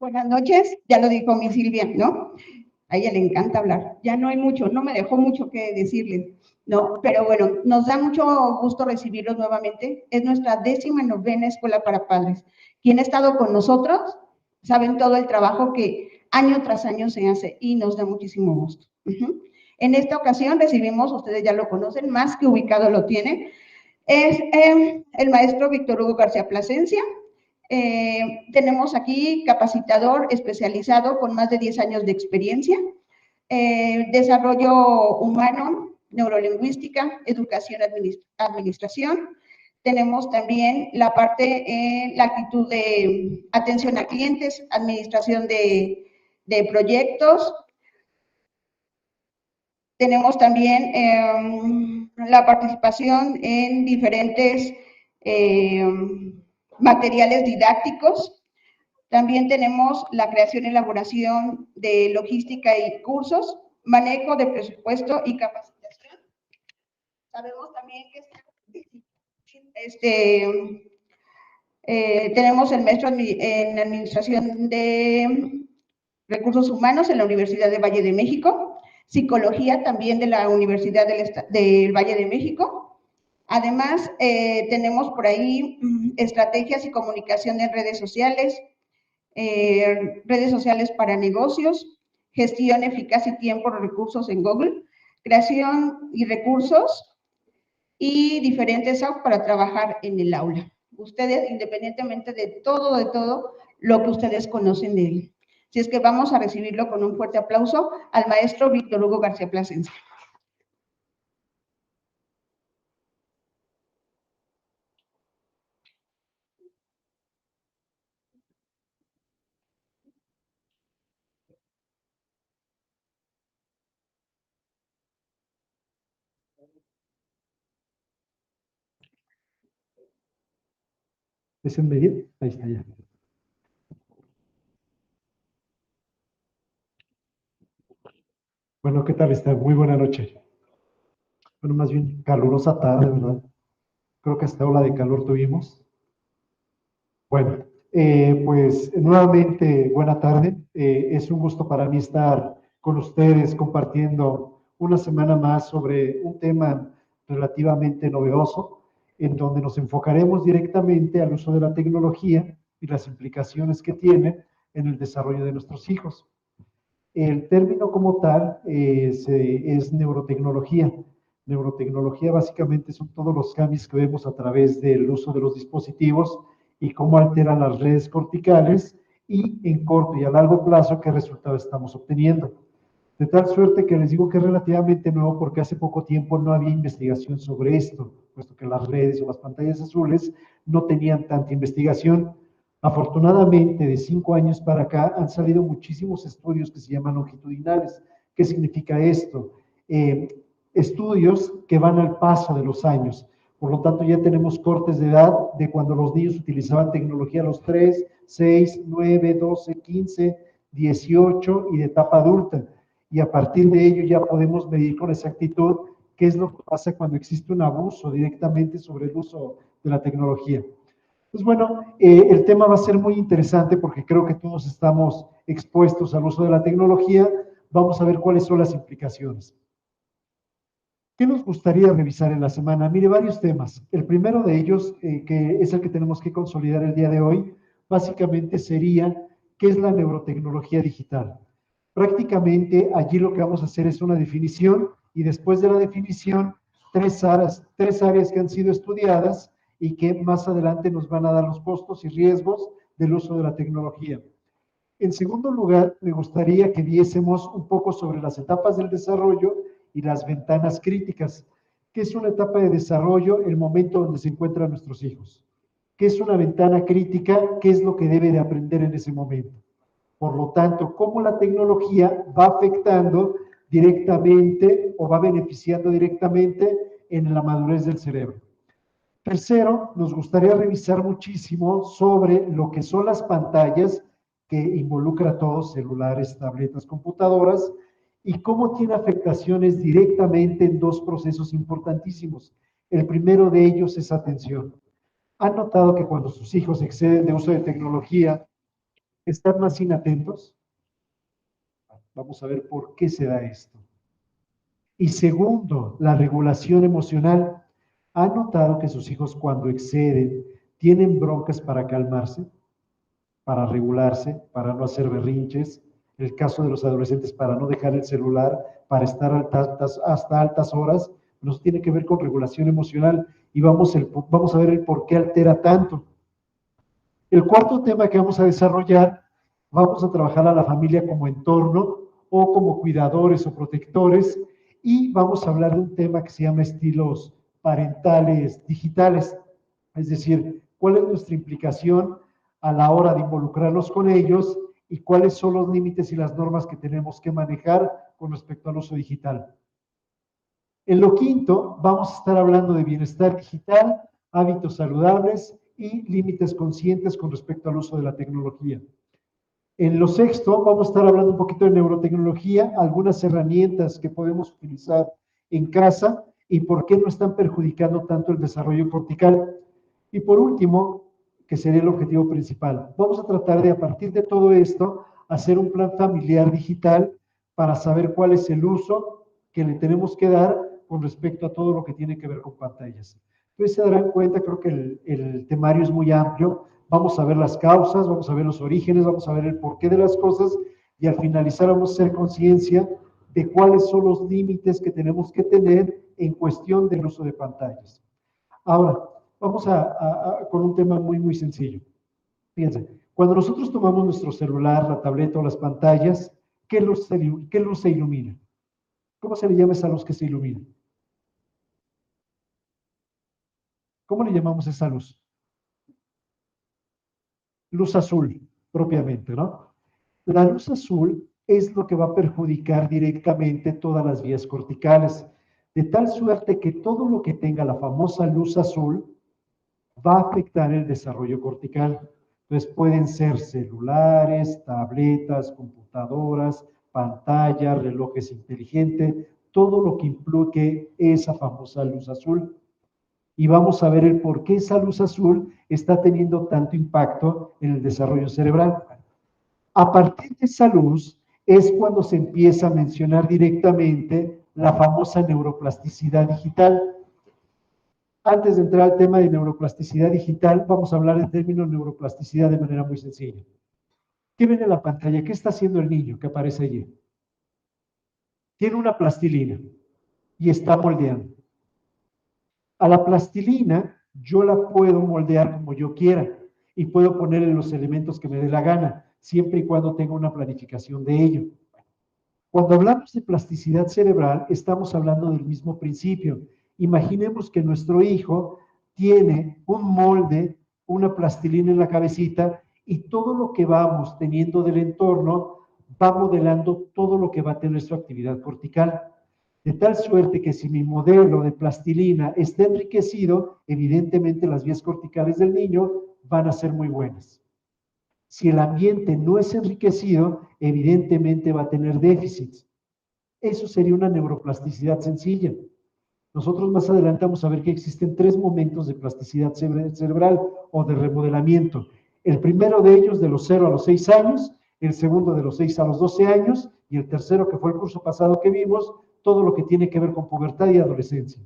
Buenas noches, ya lo dijo mi Silvia, ¿no? A ella le encanta hablar. Ya no hay mucho, no me dejó mucho que decirles, ¿no? Pero bueno, nos da mucho gusto recibirlos nuevamente. Es nuestra 19ª Escuela para Padres. Quien ha estado con nosotros, saben todo el trabajo que año tras año se hace y nos da muchísimo gusto. En esta ocasión recibimos, ustedes ya lo conocen, más que ubicado lo tienen, es el maestro Víctor Hugo García Plasencia. Tenemos aquí capacitador especializado con más de 10 años de experiencia, desarrollo humano, neurolingüística, educación, administración. Tenemos también la parte, la actitud de atención a clientes, administración de proyectos. Tenemos también la participación en diferentes materiales didácticos. También tenemos la creación y elaboración de logística y cursos, manejo de presupuesto y capacitación. Sabemos también que tenemos el maestro en administración de recursos humanos en la Universidad de Valle de México, psicología también de la Universidad del Valle de México. Además, tenemos por ahí estrategias y comunicación en redes sociales para negocios, gestión eficaz y tiempo de recursos en Google, creación y recursos y diferentes apps para trabajar en el aula. Ustedes, independientemente de todo lo que ustedes conocen de él. Si es que vamos a recibirlo con un fuerte aplauso al maestro Víctor Hugo García Plasencia. ¿Es en medio? Ahí está ya. Bueno, ¿qué tal está? Muy buena noche. Bueno, más bien calurosa tarde, ¿verdad? Creo que hasta ola de calor tuvimos. Bueno, pues nuevamente buena tarde. Es un gusto para mí estar con ustedes compartiendo una semana más sobre un tema relativamente novedoso, en donde nos enfocaremos directamente al uso de la tecnología y las implicaciones que tiene en el desarrollo de nuestros hijos. El término como tal es neurotecnología. Neurotecnología básicamente son todos los cambios que vemos a través del uso de los dispositivos y cómo alteran las redes corticales y en corto y a largo plazo qué resultado estamos obteniendo. De tal suerte que les digo que es relativamente nuevo porque hace poco tiempo no había investigación sobre esto, puesto que las redes o las pantallas azules no tenían tanta investigación. Afortunadamente, de 5 años para acá han salido muchísimos estudios que se llaman longitudinales. ¿Qué significa esto? Estudios que van al paso de los años. Por lo tanto, ya tenemos cortes de edad de cuando los niños utilizaban tecnología a los 3, 6, 9, 12, 15, 18 y de etapa adulta. Y a partir de ello ya podemos medir con exactitud qué es lo que pasa cuando existe un abuso directamente sobre el uso de la tecnología. Pues bueno, el tema va a ser muy interesante porque creo que todos estamos expuestos al uso de la tecnología. Vamos a ver cuáles son las implicaciones. ¿Qué nos gustaría revisar en la semana? Mire, varios temas. El primero de ellos, que es el que tenemos que consolidar el día de hoy, básicamente sería ¿qué es la neurotecnología digital? Prácticamente allí lo que vamos a hacer es una definición y después de la definición, tres áreas que han sido estudiadas y que más adelante nos van a dar los costos y riesgos del uso de la tecnología. En segundo lugar, me gustaría que viésemos un poco sobre las etapas del desarrollo y las ventanas críticas. ¿Qué es una etapa de desarrollo? El momento donde se encuentran nuestros hijos. ¿Qué es una ventana crítica? ¿Qué es lo que debe de aprender en ese momento? Por lo tanto, cómo la tecnología va afectando directamente o va beneficiando directamente en la madurez del cerebro. Tercero, nos gustaría revisar muchísimo sobre lo que son las pantallas que involucra a todos, celulares, tabletas, computadoras, y cómo tiene afectaciones directamente en dos procesos importantísimos. El primero de ellos es atención. ¿Han notado que cuando sus hijos exceden de uso de tecnología, ¿Están más inatentos? Vamos a ver por qué se da esto. Y segundo, la regulación emocional. ¿Han notado que sus hijos cuando exceden tienen broncas para calmarse, para regularse, para no hacer berrinches? El caso de los adolescentes, para no dejar el celular, para estar hasta altas horas, nos tiene que ver con regulación emocional y vamos a ver el por qué altera tanto. El cuarto tema que vamos a desarrollar, vamos a trabajar a la familia como entorno o como cuidadores o protectores y vamos a hablar de un tema que se llama estilos parentales digitales, es decir, cuál es nuestra implicación a la hora de involucrarnos con ellos y cuáles son los límites y las normas que tenemos que manejar con respecto al uso digital. En lo quinto, vamos a estar hablando de bienestar digital, hábitos saludables y límites conscientes con respecto al uso de la tecnología. En lo sexto, vamos a estar hablando un poquito de neurotecnología, algunas herramientas que podemos utilizar en casa y por qué no están perjudicando tanto el desarrollo cortical. Y por último, que sería el objetivo principal, vamos a tratar de, a partir de todo esto, hacer un plan familiar digital para saber cuál es el uso que le tenemos que dar con respecto a todo lo que tiene que ver con pantallas. Entonces se darán cuenta, creo que el temario es muy amplio, vamos a ver las causas, vamos a ver los orígenes, vamos a ver el porqué de las cosas y al finalizar vamos a hacer conciencia de cuáles son los límites que tenemos que tener en cuestión del uso de pantallas. Ahora, vamos con un tema muy, muy sencillo. Fíjense, cuando nosotros tomamos nuestro celular, la tableta o las pantallas, ¿qué luz se ilumina? ¿Cómo se le llama esa luz que se ilumina? ¿Cómo le llamamos esa luz? Luz azul, propiamente, ¿no? La luz azul es lo que va a perjudicar directamente todas las vías corticales, de tal suerte que todo lo que tenga la famosa luz azul va a afectar el desarrollo cortical. Entonces pueden ser celulares, tabletas, computadoras, pantallas, relojes inteligentes, todo lo que implique esa famosa luz azul. Y vamos a ver el por qué esa luz azul está teniendo tanto impacto en el desarrollo cerebral. A partir de esa luz es cuando se empieza a mencionar directamente la famosa neuroplasticidad digital. Antes de entrar al tema de neuroplasticidad digital, vamos a hablar del término neuroplasticidad de manera muy sencilla. ¿Qué ven en la pantalla? ¿Qué está haciendo el niño que aparece allí? Tiene una plastilina y está moldeando. A la plastilina yo la puedo moldear como yo quiera y puedo ponerle los elementos que me dé la gana, siempre y cuando tenga una planificación de ello. Cuando hablamos de plasticidad cerebral, estamos hablando del mismo principio. Imaginemos que nuestro hijo tiene un molde, una plastilina en la cabecita y todo lo que vamos teniendo del entorno va modelando todo lo que va a tener su actividad cortical. De tal suerte que si mi modelo de plastilina está enriquecido, evidentemente las vías corticales del niño van a ser muy buenas. Si el ambiente no es enriquecido, evidentemente va a tener déficits. Eso sería una neuroplasticidad sencilla. Nosotros más adelante vamos a ver que existen 3 momentos de plasticidad cerebral o de remodelamiento. El primero de ellos de los 0 a los 6 años, el segundo de los 6 a los 12 años y el tercero, que fue el curso pasado que vimos, todo lo que tiene que ver con pubertad y adolescencia.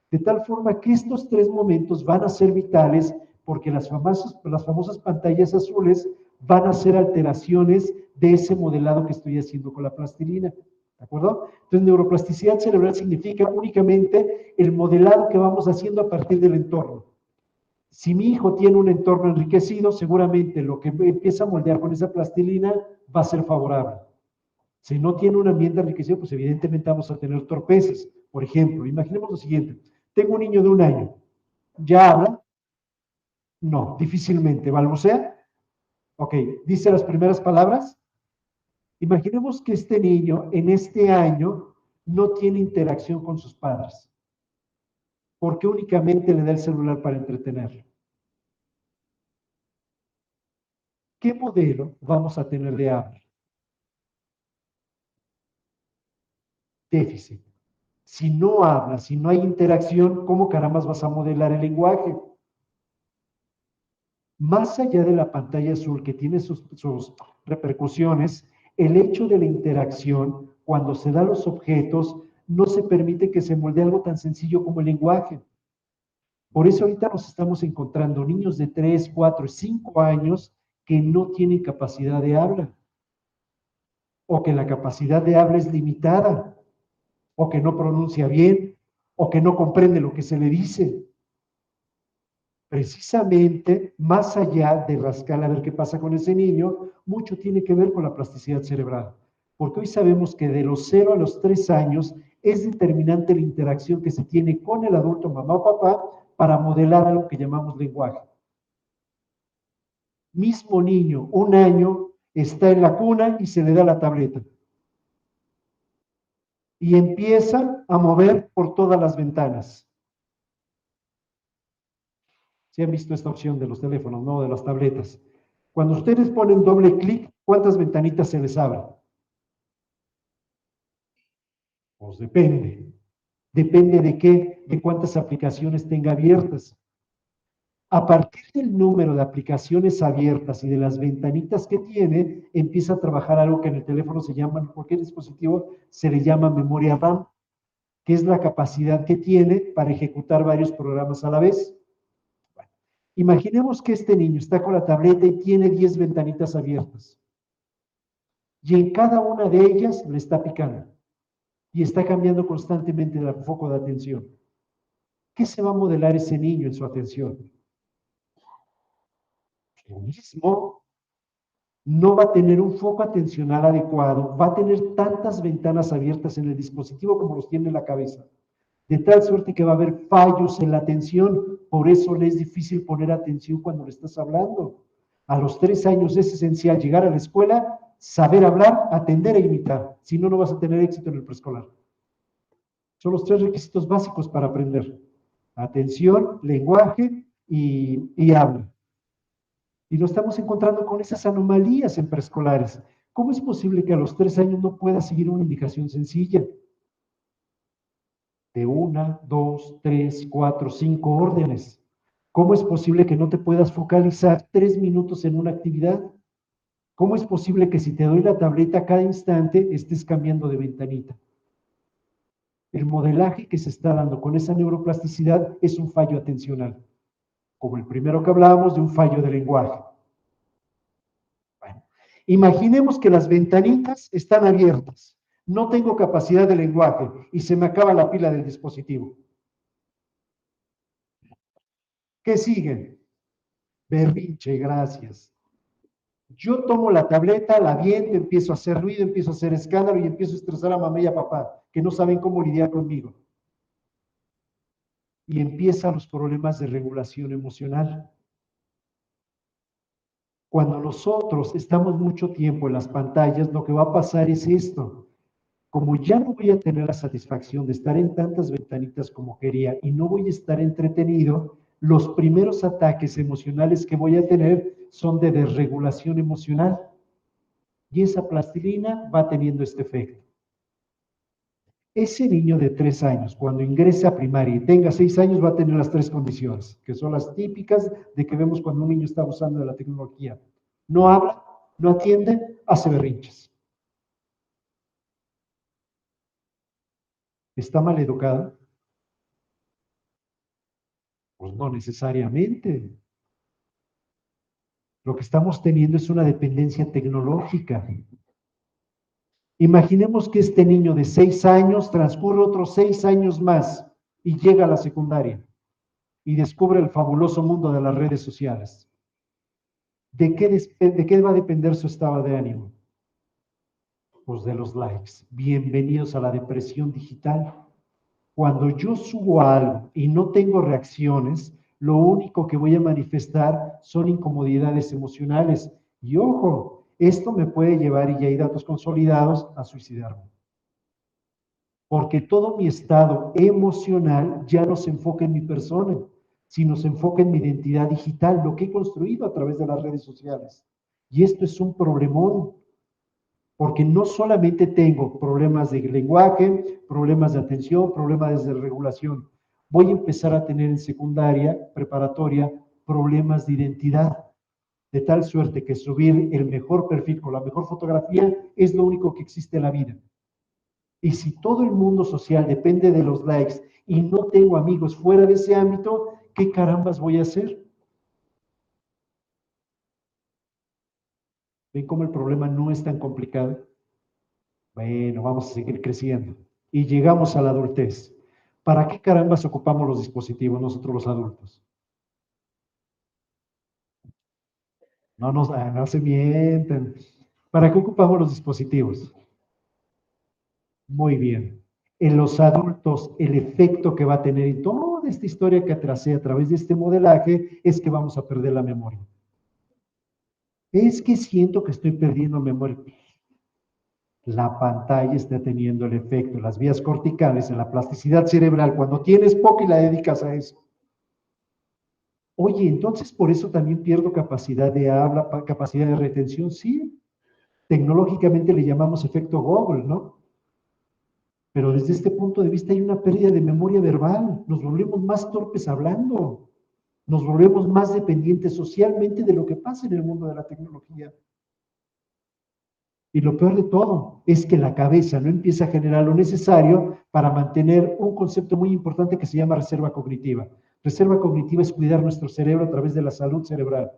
De tal forma que estos 3 momentos van a ser vitales porque las famosas pantallas azules van a ser alteraciones de ese modelado que estoy haciendo con la plastilina. ¿De acuerdo? Entonces, neuroplasticidad cerebral significa únicamente el modelado que vamos haciendo a partir del entorno. Si mi hijo tiene un entorno enriquecido, seguramente lo que empieza a moldear con esa plastilina va a ser favorable. Si no tiene un ambiente enriquecido, pues evidentemente vamos a tener torpezas. Por ejemplo, imaginemos lo siguiente. Tengo un niño de 1 año. ¿Ya habla? No, difícilmente. ¿Balbucea? Ok. ¿Dice las primeras palabras? Imaginemos que este niño en este año no tiene interacción con sus padres, porque únicamente le da el celular para entretenerlo. ¿Qué modelo vamos a tener de habla? Déficit. Si no habla, si no hay interacción, ¿cómo carambas vas a modelar el lenguaje? Más allá de la pantalla azul que tiene sus repercusiones, el hecho de la interacción, cuando se da los objetos, no se permite que se moldee algo tan sencillo como el lenguaje. Por eso ahorita nos estamos encontrando niños de 3, 4, 5 años que no tienen capacidad de habla, o que la capacidad de habla es limitada, o que no pronuncia bien, o que no comprende lo que se le dice. Precisamente, más allá de rascar a ver qué pasa con ese niño, mucho tiene que ver con la plasticidad cerebral. Porque hoy sabemos que de los 0 a los 3 años es determinante la interacción que se tiene con el adulto, mamá o papá, para modelar algo que llamamos lenguaje. Mismo niño, 1 año, está en la cuna y se le da la tableta. Y empieza a mover por todas las ventanas. ¿Sí han visto esta opción de los teléfonos, no? De las tabletas. Cuando ustedes ponen doble clic, ¿cuántas ventanitas se les abren? Pues depende. Depende de qué, de cuántas aplicaciones tenga abiertas. A partir del número de aplicaciones abiertas y de las ventanitas que tiene, empieza a trabajar algo que en el teléfono se llama, en cualquier dispositivo, se le llama memoria RAM, que es la capacidad que tiene para ejecutar varios programas a la vez. Bueno, imaginemos que este niño está con la tableta y tiene 10 ventanitas abiertas. Y en cada una de ellas le está picando. Y está cambiando constantemente el foco de atención. ¿Qué se va a modelar ese niño en su atención? Lo mismo. No va a tener un foco atencional adecuado, va a tener tantas ventanas abiertas en el dispositivo como los tiene en la cabeza, de tal suerte que va a haber fallos en la atención. Por eso le es difícil poner atención cuando le estás hablando. A los 3 años es esencial llegar a la escuela, saber hablar, atender e imitar. Si no, no vas a tener éxito en el preescolar. Son los 3 requisitos básicos para aprender: atención, lenguaje y habla. Y nos estamos encontrando con esas anomalías en preescolares. ¿Cómo es posible que a los 3 años no pueda seguir una indicación sencilla? De 1, 2, 3, 4, 5 órdenes. ¿Cómo es posible que no te puedas focalizar 3 minutos en una actividad? ¿Cómo es posible que si te doy la tableta cada instante estés cambiando de ventanita? El modelaje que se está dando con esa neuroplasticidad es un fallo atencional, como el primero que hablábamos de un fallo de lenguaje. Bueno, imaginemos que las ventanitas están abiertas, no tengo capacidad de lenguaje y se me acaba la pila del dispositivo. ¿Qué sigue? Berrinche, gracias. Yo tomo la tableta, la aviento, empiezo a hacer ruido, empiezo a hacer escándalo y empiezo a estresar a mamá y a papá, que no saben cómo lidiar conmigo. Y empiezan los problemas de regulación emocional. Cuando nosotros estamos mucho tiempo en las pantallas, lo que va a pasar es esto. Como ya no voy a tener la satisfacción de estar en tantas ventanitas como quería y no voy a estar entretenido, los primeros ataques emocionales que voy a tener son de desregulación emocional. Y esa plastilina va teniendo este efecto. Ese niño de 3 años, cuando ingrese a primaria y tenga 6 años, va a tener las 3 condiciones, que son las típicas de que vemos cuando un niño está abusando de la tecnología. No habla, no atiende, hace berrinches. ¿Está mal educada? Pues no necesariamente. Lo que estamos teniendo es una dependencia tecnológica. Imaginemos que este niño de 6 años transcurre otros 6 años más y llega a la secundaria y descubre el fabuloso mundo de las redes sociales. ¿De qué va a depender su estado de ánimo? Pues de los likes. Bienvenidos a la depresión digital. Cuando yo subo algo y no tengo reacciones, lo único que voy a manifestar son incomodidades emocionales. Y ojo, esto me puede llevar, y ya hay datos consolidados, a suicidarme. Porque todo mi estado emocional ya no se enfoca en mi persona, sino se enfoca en mi identidad digital, lo que he construido a través de las redes sociales. Y esto es un problemón, porque no solamente tengo problemas de lenguaje, problemas de atención, problemas de regulación, voy a empezar a tener en secundaria, preparatoria, problemas de identidad, de tal suerte que subir el mejor perfil con la mejor fotografía es lo único que existe en la vida. Y si todo el mundo social depende de los likes y no tengo amigos fuera de ese ámbito, ¿qué carambas voy a hacer? ¿Ven cómo el problema no es tan complicado? Bueno, vamos a seguir creciendo. Y llegamos a la adultez. ¿Para qué carambas ocupamos los dispositivos nosotros los adultos? No se mienten. ¿Para qué ocupamos los dispositivos? Muy bien. En los adultos, el efecto que va a tener en toda esta historia que tracé a través de este modelaje es que vamos a perder la memoria. Es que siento que estoy perdiendo memoria. La pantalla está teniendo el efecto, las vías corticales, en la plasticidad cerebral, cuando tienes poco y la dedicas a eso. Oye, entonces por eso también pierdo capacidad de habla, capacidad de retención. Sí, tecnológicamente le llamamos efecto Google, ¿no? Pero desde este punto de vista hay una pérdida de memoria verbal, nos volvemos más torpes hablando, nos volvemos más dependientes socialmente de lo que pasa en el mundo de la tecnología. Y lo peor de todo es que la cabeza no empieza a generar lo necesario para mantener un concepto muy importante que se llama reserva cognitiva. Reserva cognitiva es cuidar nuestro cerebro a través de la salud cerebral.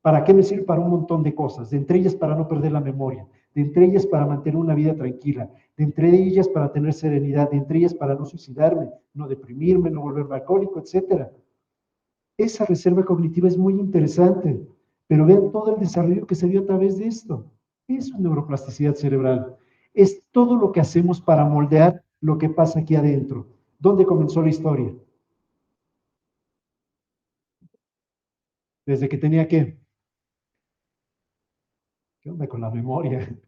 ¿Para qué me sirve? Para un montón de cosas, de entre ellas para no perder la memoria, de entre ellas para mantener una vida tranquila, de entre ellas para tener serenidad, de entre ellas para no suicidarme, no deprimirme, no volverme alcohólico, etc. Esa reserva cognitiva es muy interesante, pero vean todo el desarrollo que se dio a través de esto. Es una neuroplasticidad cerebral. Es todo lo que hacemos para moldear lo que pasa aquí adentro. ¿Dónde comenzó la historia? Desde que tenía que... ¿Qué onda con la memoria?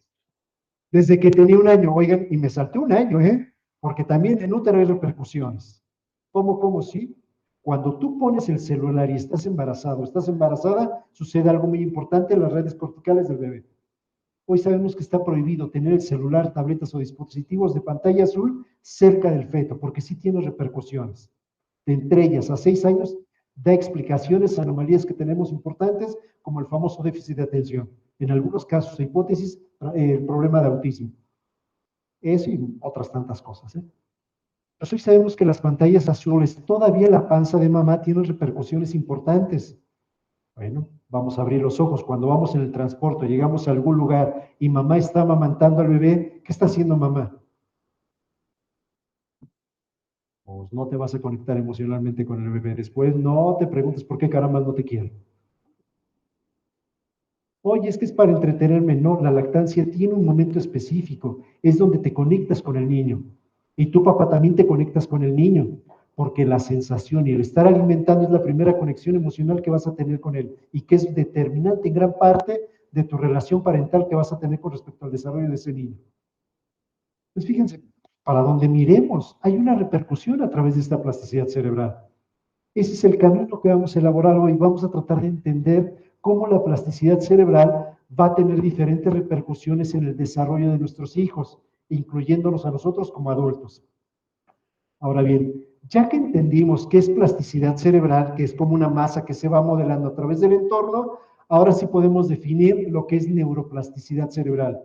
Desde que tenía un año, oigan, y me salté un año, ¿eh? Porque también en útero hay repercusiones. ¿Cómo sí? Cuando tú pones el celular y estás embarazado, estás embarazada, sucede algo muy importante en las redes corticales del bebé. Hoy sabemos que está prohibido tener el celular, tabletas o dispositivos de pantalla azul cerca del feto, porque sí tiene repercusiones. Entre ellas, a 6 años, da explicaciones a anomalías que tenemos importantes, como el famoso déficit de atención. En algunos casos, hipótesis, el problema de autismo. Eso y otras tantas cosas. Pues hoy sabemos que las pantallas azules, todavía la panza de mamá tiene repercusiones importantes. Bueno, vamos a abrir los ojos. Cuando vamos en el transporte, llegamos a algún lugar y mamá está amamantando al bebé, ¿qué está haciendo mamá? Pues no te vas a conectar emocionalmente con el bebé. Después no te preguntes por qué caramba no te quiero. Oye, es que es para entretenerme. No, la lactancia tiene un momento específico. Es donde te conectas con el niño. Y tú, papá, también te conectas con el niño. Porque la sensación y el estar alimentando es la primera conexión emocional que vas a tener con él. Y que es determinante en gran parte de tu relación parental que vas a tener con respecto al desarrollo de ese niño. Pues fíjense, para donde miremos, hay una repercusión a través de esta plasticidad cerebral. Ese es el camino que vamos a elaborar hoy. Vamos a tratar de entender cómo la plasticidad cerebral va a tener diferentes repercusiones en el desarrollo de nuestros hijos, incluyéndonos a nosotros como adultos. Ahora bien, ya que entendimos qué es plasticidad cerebral, que es como una masa que se va modelando a través del entorno, ahora sí podemos definir lo que es neuroplasticidad cerebral.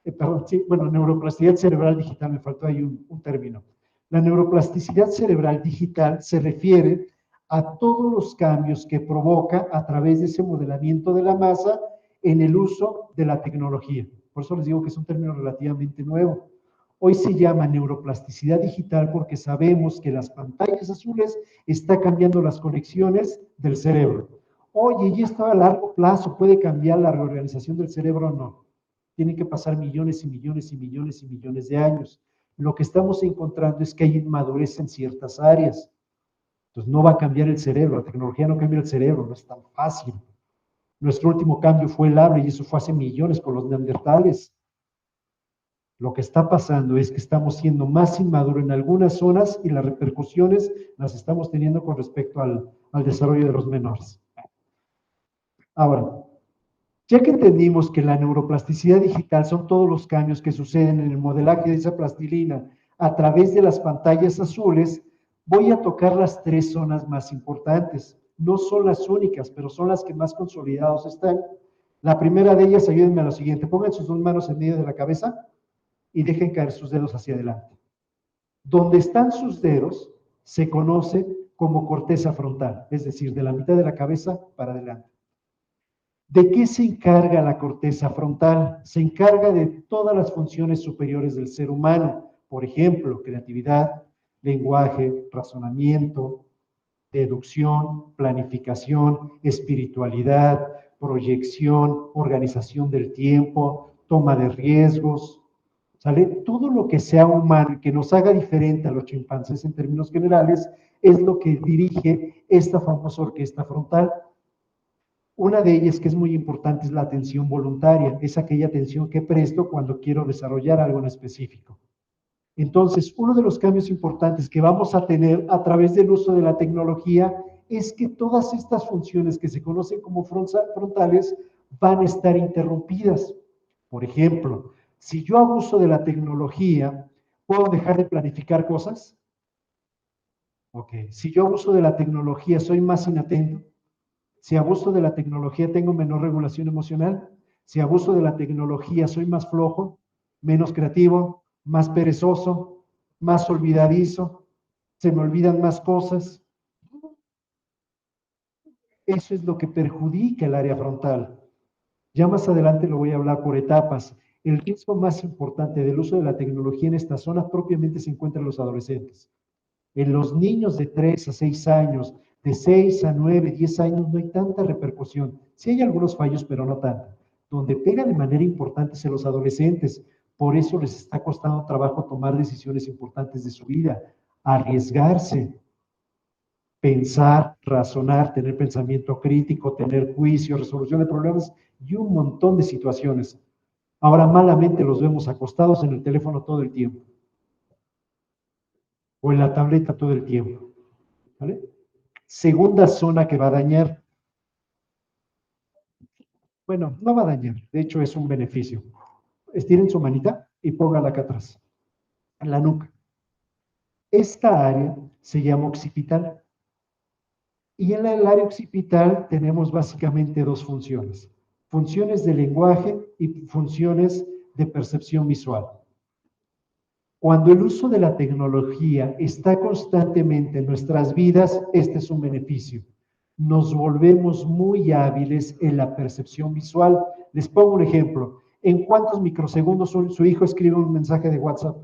Neuroplasticidad cerebral digital, me faltó ahí un término. La neuroplasticidad cerebral digital se refiere a todos los cambios que provoca a través de ese modelamiento de la masa en el uso de la tecnología. Por eso les digo que es un término relativamente nuevo. Hoy se llama neuroplasticidad digital porque sabemos que las pantallas azules están cambiando las conexiones del cerebro. Oye, ¿y esto a largo plazo puede cambiar la reorganización del cerebro o no? Tienen que pasar millones y millones y millones y millones de años. Lo que estamos encontrando es que hay inmadurez en ciertas áreas. Entonces no va a cambiar el cerebro, la tecnología no cambia el cerebro, no es tan fácil. Nuestro último cambio fue el habla y eso fue hace millones con los neandertales. Lo que está pasando es que estamos siendo más inmaduros en algunas zonas y las repercusiones las estamos teniendo con respecto al desarrollo de los menores. Ahora, ya que entendimos que la neuroplasticidad digital son todos los cambios que suceden en el modelaje de esa plastilina a través de las pantallas azules, voy a tocar las 3 zonas más importantes. No son las únicas, pero son las que más consolidados están. La primera de ellas, ayúdenme a lo siguiente, pongan sus dos manos en medio de la cabeza y dejen caer sus dedos hacia adelante. Donde están sus dedos se conoce como corteza frontal, es decir, de la mitad de la cabeza para adelante. ¿De qué se encarga la corteza frontal? Se encarga de todas las funciones superiores del ser humano, por ejemplo, creatividad, lenguaje, razonamiento, deducción, planificación, espiritualidad, proyección, organización del tiempo, toma de riesgos, ¿sale? Todo lo que sea humano y que nos haga diferente a los chimpancés en términos generales es lo que dirige esta famosa orquesta frontal. Una de ellas que es muy importante es la atención voluntaria, es aquella atención que presto cuando quiero desarrollar algo en específico. Entonces, uno de los cambios importantes que vamos a tener a través del uso de la tecnología es que todas estas funciones que se conocen como frontales van a estar interrumpidas. Por ejemplo, si yo abuso de la tecnología, ¿puedo dejar de planificar cosas? Ok. Si yo abuso de la tecnología, ¿soy más inatento? Si abuso de la tecnología, ¿tengo menor regulación emocional? Si abuso de la tecnología, ¿soy más flojo, menos creativo, más perezoso, más olvidadizo? ¿Se me olvidan más cosas? Eso es lo que perjudica el área frontal. Ya más adelante lo voy a hablar por etapas. El riesgo más importante del uso de la tecnología en esta zona propiamente se encuentra en los adolescentes. En los niños de 3 a 6 años, de 6 a 9, 10 años, no hay tanta repercusión. Sí hay algunos fallos, pero no tanta. Donde pega de manera importante es en los adolescentes. Por eso les está costando trabajo tomar decisiones importantes de su vida, arriesgarse, pensar, razonar, tener pensamiento crítico, tener juicio, resolución de problemas y un montón de situaciones. Ahora malamente los vemos acostados en el teléfono todo el tiempo o en la tableta todo el tiempo. ¿Vale? Segunda zona que va a dañar. Bueno, no va a dañar, de hecho es un beneficio. Estiren su manita y póngala acá atrás, en la nuca. Esta área se llama occipital. Y en el área occipital tenemos básicamente dos funciones. Funciones de lenguaje y funciones de percepción visual. Cuando el uso de la tecnología está constantemente en nuestras vidas, este es un beneficio. Nos volvemos muy hábiles en la percepción visual. Les pongo un ejemplo. ¿En cuántos microsegundos su hijo escribe un mensaje de WhatsApp?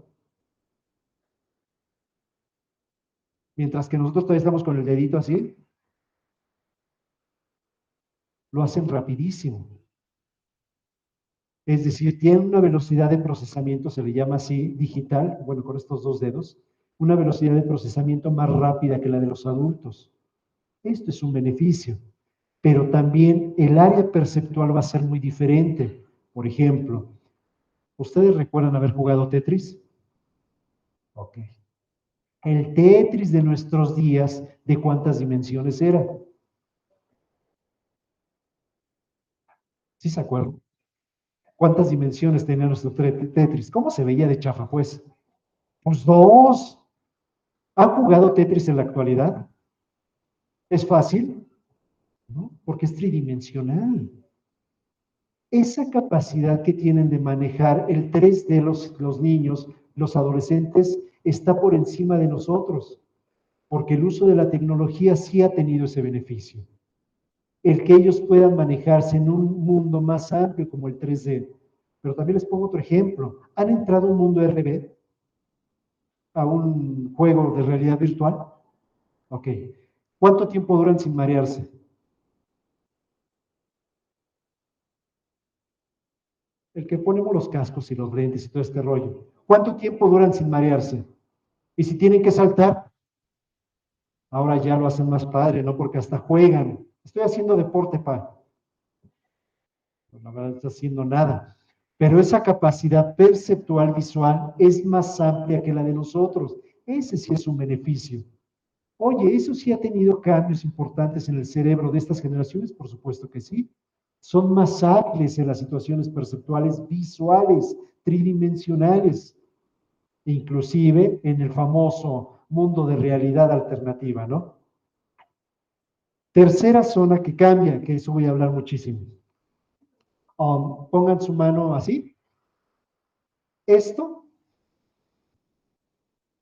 Mientras que nosotros todavía estamos con el dedito así, lo hacen rapidísimo. Es decir, tienen una velocidad de procesamiento, se le llama así, digital, bueno, con estos dos dedos, una velocidad de procesamiento más rápida que la de los adultos. Esto es un beneficio, pero también el área perceptual va a ser muy diferente. Por ejemplo, ¿ustedes recuerdan haber jugado Tetris? Ok. El Tetris de nuestros días, ¿de cuántas dimensiones era? ¿Sí se acuerdan? ¿Cuántas dimensiones tenía nuestro Tetris? ¿Cómo se veía de chafa, pues? Pues dos. ¿Han jugado Tetris en la actualidad? ¿Es fácil? ¿No? Porque es tridimensional. Esa capacidad que tienen de manejar el 3D los niños, los adolescentes, está por encima de nosotros, porque el uso de la tecnología sí ha tenido ese beneficio. El que ellos puedan manejarse en un mundo más amplio como el 3D. Pero también les pongo otro ejemplo. ¿Han entrado a un mundo RB? ¿A un juego de realidad virtual? Ok. ¿Cuánto tiempo duran sin marearse? El que ponemos los cascos y los lentes y todo este rollo. ¿Cuánto tiempo duran sin marearse? Y si tienen que saltar, ahora ya lo hacen más padre, ¿no? Porque hasta juegan. Estoy haciendo deporte, pa. Pues la verdad no está haciendo nada. Pero esa capacidad perceptual visual es más amplia que la de nosotros. Ese sí es un beneficio. Oye, ¿eso sí ha tenido cambios importantes en el cerebro de estas generaciones? Por supuesto que sí. Son más hábiles en las situaciones perceptuales visuales, tridimensionales, inclusive en el famoso mundo de realidad alternativa, ¿no? Tercera zona que cambia, que eso voy a hablar muchísimo. Pongan su mano así. Esto,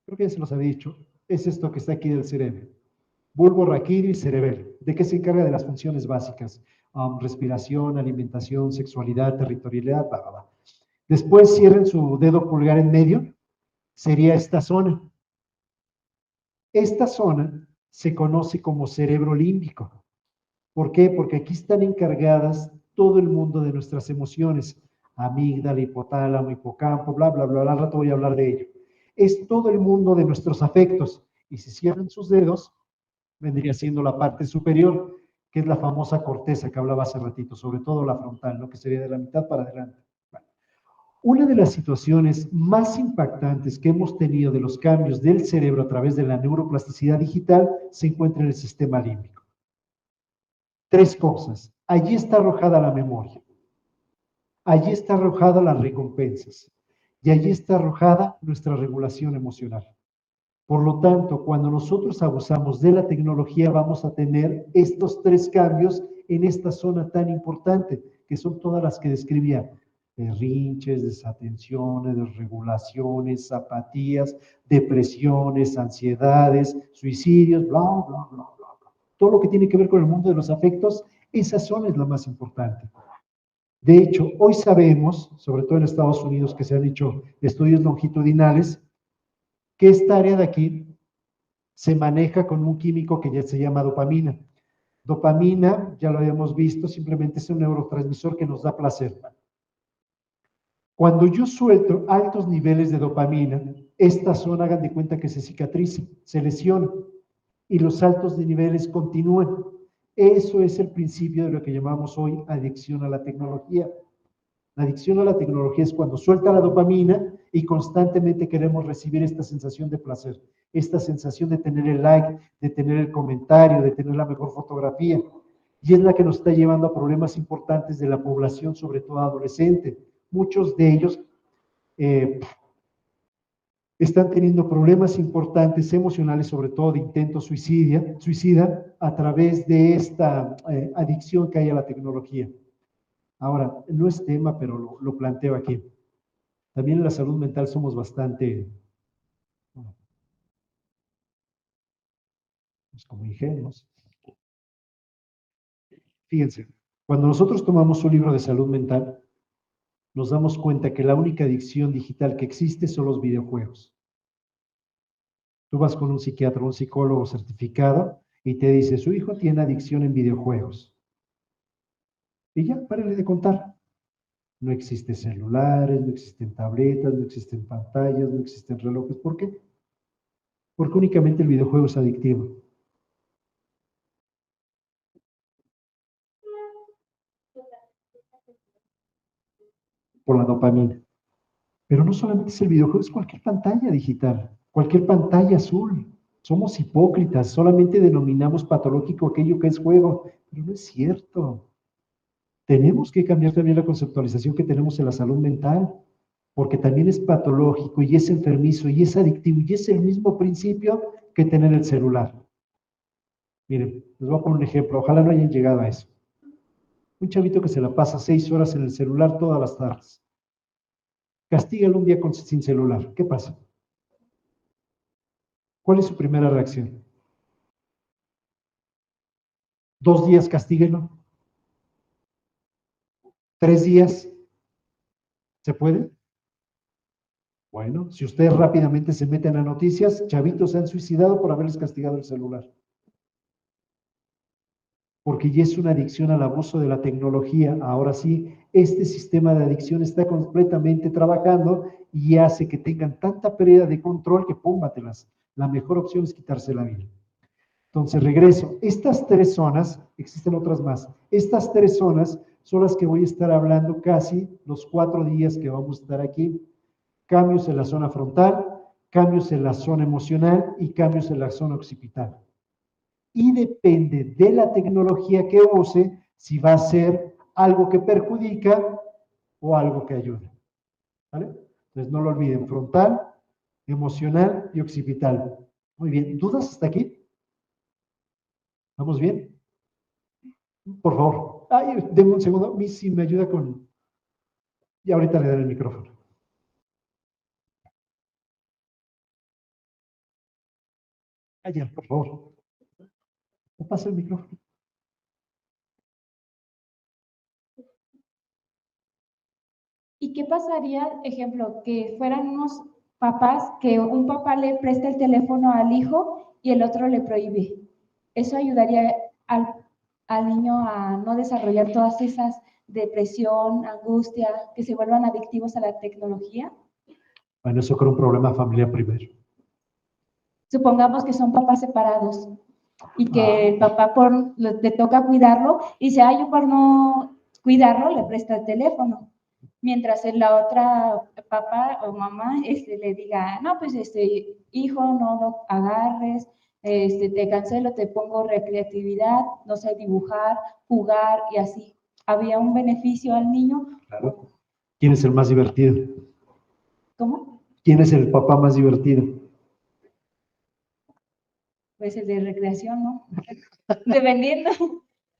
creo que ya se los había dicho, es esto que está aquí del cerebro. Bulbo raquídeo y cerebelo. ¿De qué se encarga? De las funciones básicas? Respiración, alimentación, sexualidad, territorialidad, bla, bla, bla. Después cierren su dedo pulgar en medio, sería esta zona. Esta zona se conoce como cerebro límbico. ¿Por qué? Porque aquí están encargadas todo el mundo de nuestras emociones. Amígdala, hipotálamo, hipocampo, bla, bla, bla, al rato voy a hablar de ello. Es todo el mundo de nuestros afectos. Y si cierran sus dedos, vendría siendo la parte superior, que es la famosa corteza que hablaba hace ratito, sobre todo la frontal, ¿no? Que sería de la mitad para adelante. Bueno, una de las situaciones más impactantes que hemos tenido de los cambios del cerebro a través de la neuroplasticidad digital se encuentra en el sistema límbico. Tres cosas. Allí está arrojada la memoria. Allí está arrojada las recompensas. Y allí está arrojada nuestra regulación emocional. Por lo tanto, cuando nosotros abusamos de la tecnología, vamos a tener estos tres cambios en esta zona tan importante, que son todas las que describía: berrinches, desatenciones, desregulaciones, apatías, depresiones, ansiedades, suicidios, bla, bla, bla, bla, bla. Todo lo que tiene que ver con el mundo de los afectos, esa zona es la más importante. De hecho, hoy sabemos, sobre todo en Estados Unidos, que se han hecho estudios longitudinales, que esta área de aquí se maneja con un químico que ya se llama dopamina. Dopamina, ya lo habíamos visto, simplemente es un neurotransmisor que nos da placer. Cuando yo suelto altos niveles de dopamina, esta zona, hagan de cuenta que se cicatriza, se lesiona, y los altos de niveles continúan. Eso es el principio de lo que llamamos hoy adicción a la tecnología. La adicción a la tecnología es cuando suelta la dopamina y constantemente queremos recibir esta sensación de placer, esta sensación de tener el like, de tener el comentario, de tener la mejor fotografía. Y es la que nos está llevando a problemas importantes de la población, sobre todo adolescente. Muchos de ellos están teniendo problemas importantes emocionales, sobre todo de intento suicida a través de esta adicción que hay a la tecnología. Ahora, no es tema, pero lo planteo aquí. También en la salud mental somos bastante, pues, como ingenuos. Fíjense, cuando nosotros tomamos un libro de salud mental, nos damos cuenta que la única adicción digital que existe son los videojuegos. Tú vas con un psiquiatra, un psicólogo certificado, y te dice: su hijo tiene adicción en videojuegos. Y ya, párale de contar. No existen celulares, no existen tabletas, no existen pantallas, no existen relojes. ¿Por qué? Porque únicamente el videojuego es adictivo. Por la dopamina. Pero no solamente es el videojuego, es cualquier pantalla digital, cualquier pantalla azul. Somos hipócritas, solamente denominamos patológico aquello que es juego, pero no es cierto. Tenemos que cambiar también la conceptualización que tenemos en la salud mental, porque también es patológico y es enfermizo y es adictivo y es el mismo principio que tener el celular. Miren, les voy a poner un ejemplo, ojalá no hayan llegado a eso. Un chavito que se la pasa 6 horas en el celular todas las tardes. Castígalo un día sin celular. ¿Qué pasa? ¿Cuál es su primera reacción? 2 días, castíguenlo. 3 días, ¿se puede? Bueno, si ustedes rápidamente se meten a noticias, chavitos se han suicidado por haberles castigado el celular. Porque ya es una adicción al abuso de la tecnología. Ahora sí, este sistema de adicción está completamente trabajando y hace que tengan tanta pérdida de control que pómbatelas. La mejor opción es quitarse la vida. Entonces, regreso. Estas 3 zonas, existen otras más, estas 3 zonas son las que voy a estar hablando casi los 4 días que vamos a estar aquí. Cambios en la zona frontal, cambios en la zona emocional y cambios en la zona occipital. Y depende de la tecnología que use, si va a ser algo que perjudica o algo que ayuda. ¿Vale? Entonces, no lo olviden, frontal, emocional y occipital. Muy bien, ¿dudas hasta aquí? ¿Vamos bien? Por favor. Ay, denme un segundo. Miss, si me ayuda con... Y ahorita le daré el micrófono. Allá, por favor. ¿Me pasa el micrófono? ¿Y qué pasaría, ejemplo, que fueran unos papás que un papá le presta el teléfono al hijo y el otro le prohíbe? ¿Eso ayudaría al niño a no desarrollar todas esas depresión, angustia, que se vuelvan adictivos a la tecnología? Bueno, eso creo un problema familiar primero. Supongamos que son papás separados y que el papá le toca cuidarlo y dice, ay, yo por no cuidarlo le presta el teléfono. Mientras la otra papá o mamá le diga, no, pues hijo, no lo agarres, te cancelo, te pongo recreatividad, no sé, dibujar, jugar y así. ¿Había un beneficio al niño? Claro. ¿Quién es el más divertido? ¿Cómo? ¿Quién es el papá más divertido? Pues el de recreación, ¿no? Dependiendo.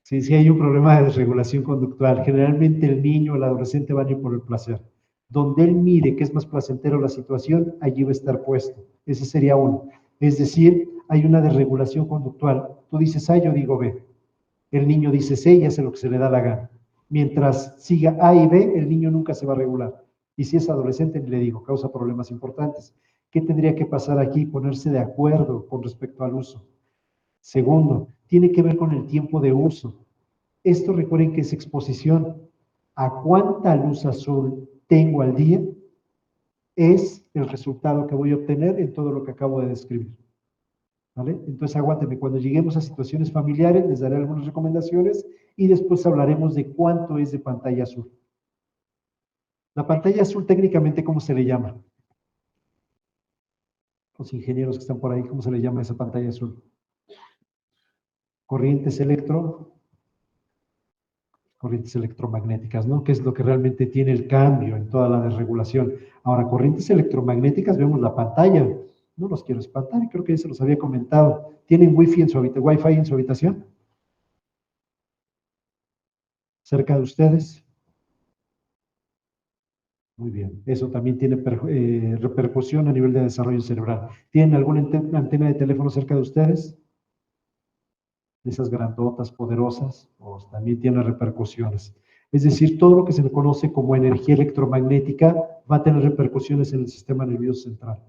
Sí, sí hay un problema de desregulación conductual. Generalmente el niño o el adolescente van a ir por el placer. Donde él mire que es más placentero la situación, allí va a estar puesto. Ese sería uno. Es decir, hay una desregulación conductual. Tú dices A, yo digo B. El niño dice C y hace lo que se le da la gana. Mientras siga A y B, el niño nunca se va a regular. Y si es adolescente, le digo, causa problemas importantes. ¿Qué tendría que pasar aquí? Ponerse de acuerdo con respecto al uso. Segundo, tiene que ver con el tiempo de uso. Esto recuerden que es exposición. A cuánta luz azul tengo al día es el resultado que voy a obtener en todo lo que acabo de describir. ¿Vale? Entonces aguántenme, cuando lleguemos a situaciones familiares les daré algunas recomendaciones y después hablaremos de cuánto es de pantalla azul. La pantalla azul técnicamente, ¿cómo se le llama? Los ingenieros que están por ahí, ¿cómo se le llama a esa pantalla azul? Corrientes electromagnéticas, ¿no? Que es lo que realmente tiene el cambio en toda la desregulación. Ahora, corrientes electromagnéticas, vemos la pantalla. No los quiero espantar, creo que ya se los había comentado. ¿Tienen Wi-Fi en su habitación? ¿Cerca de ustedes? Muy bien, eso también tiene repercusión a nivel de desarrollo cerebral. ¿Tienen alguna antena de teléfono cerca de ustedes? De esas grandotas, poderosas, pues también tiene repercusiones. Es decir, todo lo que se le conoce como energía electromagnética va a tener repercusiones en el sistema nervioso central.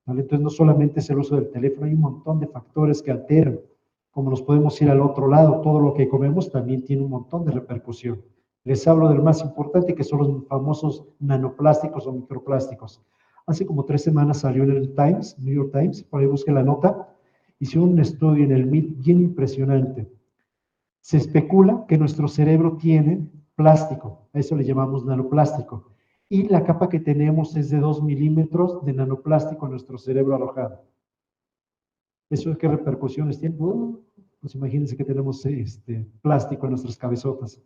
¿Vale? Entonces, no solamente es el uso del teléfono, hay un montón de factores que alteran. Como nos podemos ir al otro lado, todo lo que comemos también tiene un montón de repercusión. Les hablo del más importante, que son los famosos nanoplásticos o microplásticos. Hace como 3 semanas salió en el New York Times, por ahí busqué la nota, hicieron un estudio en el MIT bien impresionante. Se especula que nuestro cerebro tiene plástico, a eso le llamamos nanoplástico, y la capa que tenemos es de 2 milímetros de nanoplástico en nuestro cerebro alojado. ¿Eso qué repercusiones tiene? Pues imagínense que tenemos plástico en nuestras cabezotas.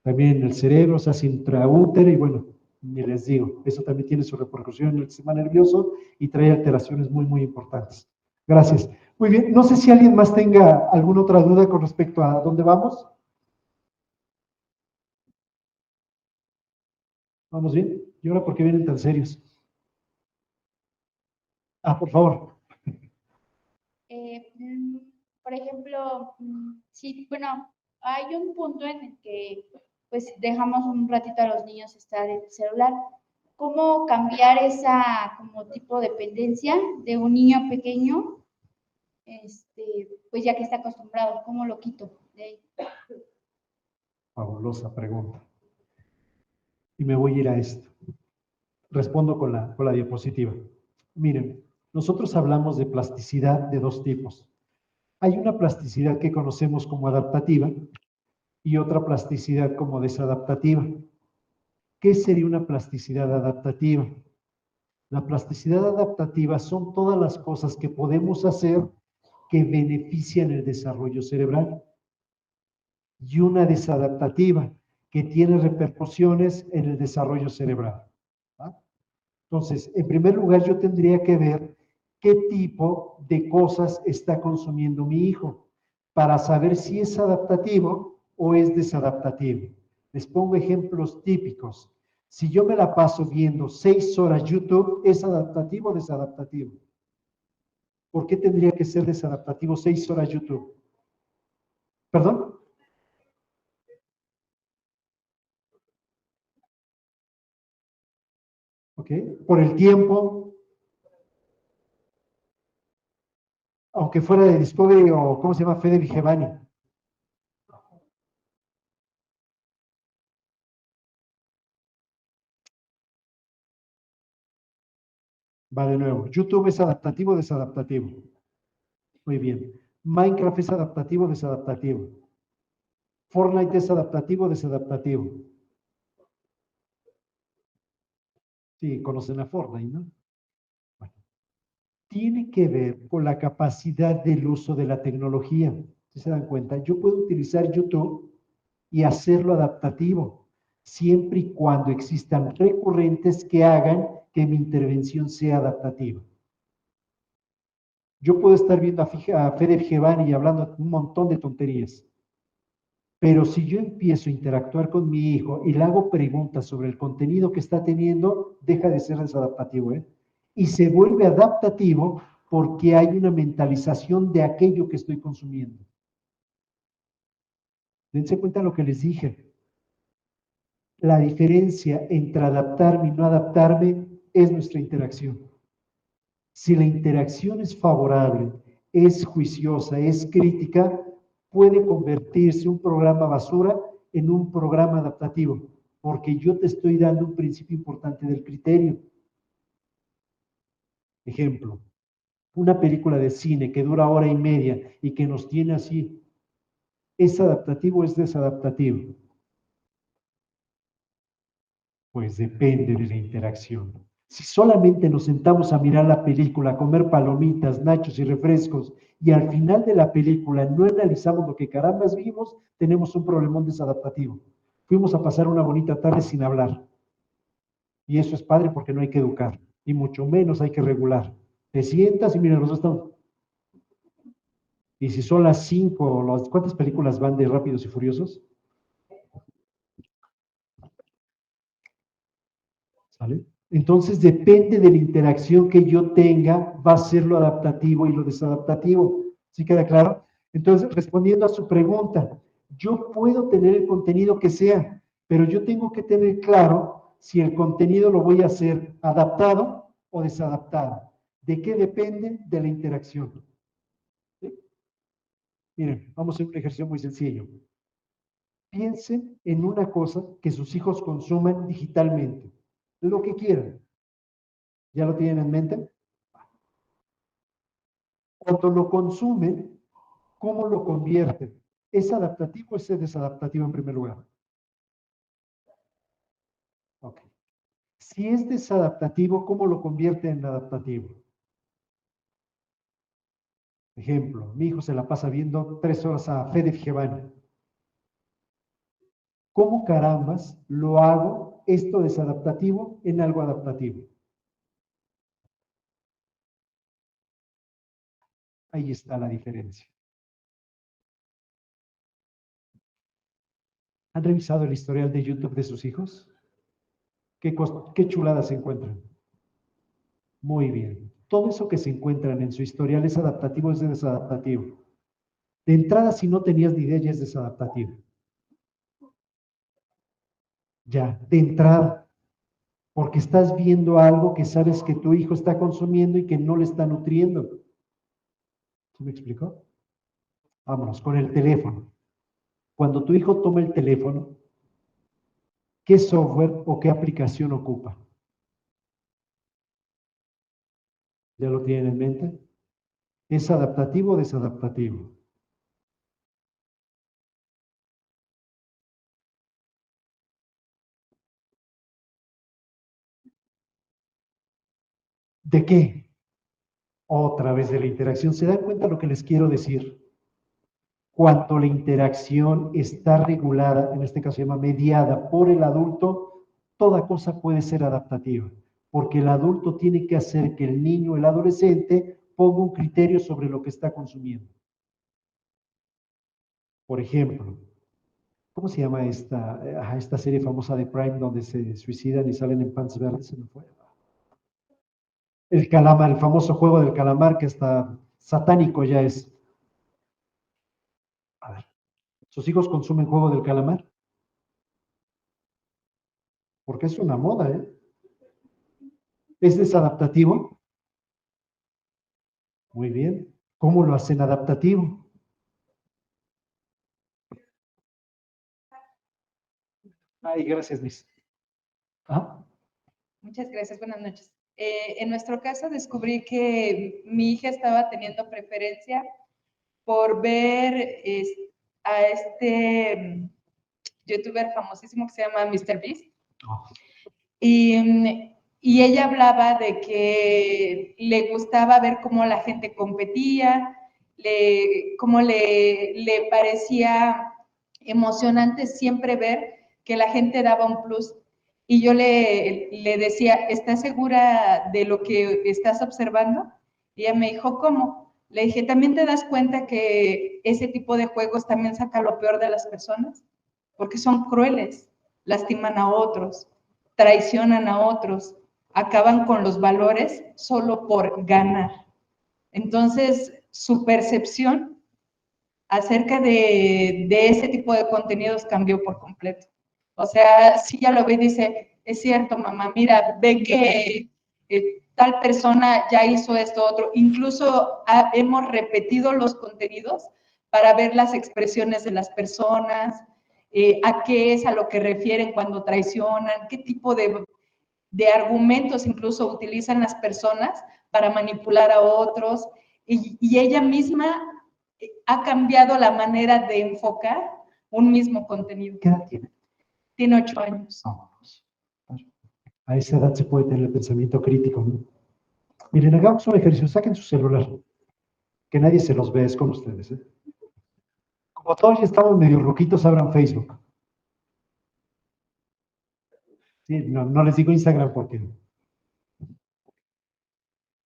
También en el cerebro se hace intraútero y bueno, ni les digo, eso también tiene su repercusión en el sistema nervioso y trae alteraciones muy, muy importantes. Gracias. Muy bien, no sé si alguien más tenga alguna otra duda con respecto a dónde vamos. ¿Vamos bien? ¿Y ahora por qué vienen tan serios? Ah, por favor. Por ejemplo, sí, bueno, hay un punto en el que pues dejamos un ratito a los niños estar en el celular. ¿Cómo cambiar esa como tipo de dependencia de un niño pequeño? Pues ya que está acostumbrado, ¿cómo lo quito de ahí? Fabulosa pregunta. Y me voy a ir a esto. Respondo con la diapositiva. Miren, nosotros hablamos de plasticidad de 2 tipos. Hay una plasticidad que conocemos como adaptativa y otra plasticidad como desadaptativa. ¿Qué sería una plasticidad adaptativa? La plasticidad adaptativa son todas las cosas que podemos hacer que benefician el desarrollo cerebral. Y una desadaptativa que tiene repercusiones en el desarrollo cerebral. ¿Va? Entonces, en primer lugar, yo tendría que ver qué tipo de cosas está consumiendo mi hijo para saber si es adaptativo o es desadaptativo? Les pongo ejemplos típicos. Si yo me la paso viendo 6 horas YouTube, ¿es adaptativo o desadaptativo? ¿Por qué tendría que ser desadaptativo 6 horas YouTube? ¿Perdón? ¿Ok? Por el tiempo, aunque fuera de Discovery o, ¿cómo se llama? Fede Vigevani. Va de nuevo. YouTube es adaptativo o desadaptativo. Muy bien. Minecraft es adaptativo o desadaptativo. Fortnite es adaptativo o desadaptativo. Sí, conocen a Fortnite, ¿no? Bueno, tiene que ver con la capacidad del uso de la tecnología. Si se dan cuenta, yo puedo utilizar YouTube y hacerlo adaptativo, siempre y cuando existan recurrentes que hagan que mi intervención sea adaptativa. Yo puedo estar viendo a Fede Vigevani y hablando un montón de tonterías, pero si yo empiezo a interactuar con mi hijo y le hago preguntas sobre el contenido que está teniendo, deja de ser desadaptativo, ¿eh? Y se vuelve adaptativo porque hay una mentalización de aquello que estoy consumiendo. Dense cuenta de lo que les dije. La diferencia entre adaptarme y no adaptarme es nuestra interacción. Si la interacción es favorable, es juiciosa, es crítica, puede convertirse un programa basura en un programa adaptativo, porque yo te estoy dando un principio importante del criterio. Ejemplo, una película de cine que dura hora y media y que nos tiene así, ¿es adaptativo o es desadaptativo? Pues depende de la interacción. Si solamente nos sentamos a mirar la película, a comer palomitas, nachos y refrescos, y al final de la película no analizamos lo que carambas vimos, tenemos un problemón desadaptativo. Fuimos a pasar una bonita tarde sin hablar. Y eso es padre porque no hay que educar, y mucho menos hay que regular. Te sientas y mira, nosotros estamos. Y si son las 5, ¿cuántas películas van de Rápidos y Furiosos? ¿Sale? Entonces depende de la interacción que yo tenga, va a ser lo adaptativo y lo desadaptativo. ¿Sí queda claro? Entonces, respondiendo a su pregunta, yo puedo tener el contenido que sea, pero yo tengo que tener claro si el contenido lo voy a hacer adaptado o desadaptado. ¿De qué depende? De la interacción. ¿Sí? Miren, vamos a hacer un ejercicio muy sencillo. Piensen en una cosa que sus hijos consuman digitalmente, lo que quieran. ¿Ya lo tienen en mente? Cuando lo consumen, ¿cómo lo convierten? ¿Es adaptativo o es desadaptativo en primer lugar? Ok. Si es desadaptativo, ¿cómo lo convierte en adaptativo? Ejemplo, mi hijo se la pasa viendo 3 horas a Fede Vigevani. ¿Cómo carambas lo hago esto desadaptativo en algo adaptativo? Ahí está la diferencia. ¿Han revisado el historial de YouTube de sus hijos? ¿Qué chuladas se encuentran? Muy bien. Todo eso que se encuentran en su historial es adaptativo o es desadaptativo. De entrada, si no tenías ni idea, ya es desadaptativo. Ya, de entrada, porque estás viendo algo que sabes que tu hijo está consumiendo y que no le está nutriendo. ¿Sí me explicó? Vámonos, con el teléfono. Cuando tu hijo toma el teléfono, ¿qué software o qué aplicación ocupa? ¿Ya lo tienen en mente? ¿Es adaptativo o desadaptativo? ¿De qué? Otra vez de la interacción. ¿Se dan cuenta lo que les quiero decir? Cuando la interacción está regulada, en este caso se llama mediada por el adulto, toda cosa puede ser adaptativa, porque el adulto tiene que hacer que el niño, el adolescente, ponga un criterio sobre lo que está consumiendo. Por ejemplo, ¿cómo se llama esta serie famosa de Prime donde se suicidan y salen en pants verdes? Se me fue. El calamar, el famoso juego del calamar que hasta satánico ya es. A ver, ¿sus hijos consumen juego del calamar? Porque es una moda, ¿eh? ¿Es desadaptativo? Muy bien. ¿Cómo lo hacen adaptativo? Ay, gracias, Miss. ¿Ah? Muchas gracias, buenas noches. En nuestro caso descubrí que mi hija estaba teniendo preferencia por ver a youtuber famosísimo que se llama MrBeast. Oh. Y ella hablaba de que le gustaba ver cómo la gente competía, cómo le parecía emocionante siempre ver que la gente daba un plus. Y yo le decía, ¿estás segura de lo que estás observando? Y ella me dijo, ¿cómo? Le dije, ¿también te das cuenta que ese tipo de juegos también saca lo peor de las personas? Porque son crueles, lastiman a otros, traicionan a otros, acaban con los valores solo por ganar. Entonces, su percepción acerca de ese tipo de contenidos cambió por completo. O sea, si ya lo ve y dice, es cierto, mamá, mira, ve que tal persona ya hizo esto, otro. Incluso hemos repetido los contenidos para ver las expresiones de las personas, a qué es a lo que refieren cuando traicionan, qué tipo de argumentos incluso utilizan las personas para manipular a otros. Y ella misma ha cambiado la manera de enfocar un mismo contenido. ¿Qué edad tiene? Tiene 8 años. Vámonos. A esa edad se puede tener el pensamiento crítico, ¿no? Miren, hagamos un ejercicio, saquen su celular, que nadie se los ve, es con ustedes, ¿eh? Como todos ya estamos medio ruquitos, abran Facebook. Sí, no les digo Instagram porque...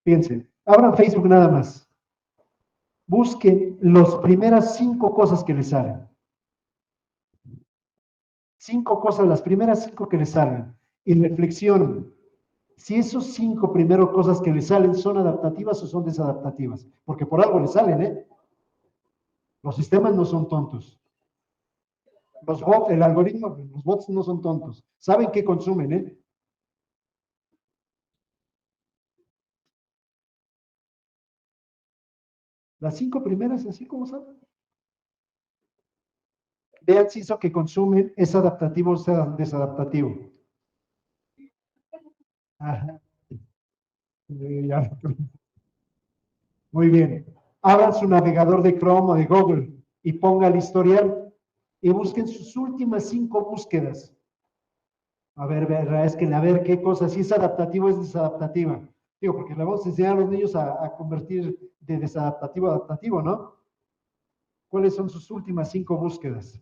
Fíjense, abran Facebook nada más. Busquen las primeras 5 cosas que les salen. 5 cosas, las primeras 5 que les salen. Y reflexionen si esos 5 primeras cosas que les salen son adaptativas o son desadaptativas. Porque por algo les salen, ¿eh? Los sistemas no son tontos. Los bots, el algoritmo, los bots no son tontos. Saben qué consumen, ¿eh? Las 5 primeras, así como saben. Vean si eso que consumen es adaptativo o desadaptativo. Ajá. Muy bien. Abran su navegador de Chrome o de Google y ponga el historial y busquen sus últimas 5 búsquedas. A ver, es que a ver qué cosa, si es adaptativo o es desadaptativa. Digo, porque le vamos a enseñar a los niños a convertir de desadaptativo a adaptativo, ¿no? ¿Cuáles son sus últimas 5 búsquedas?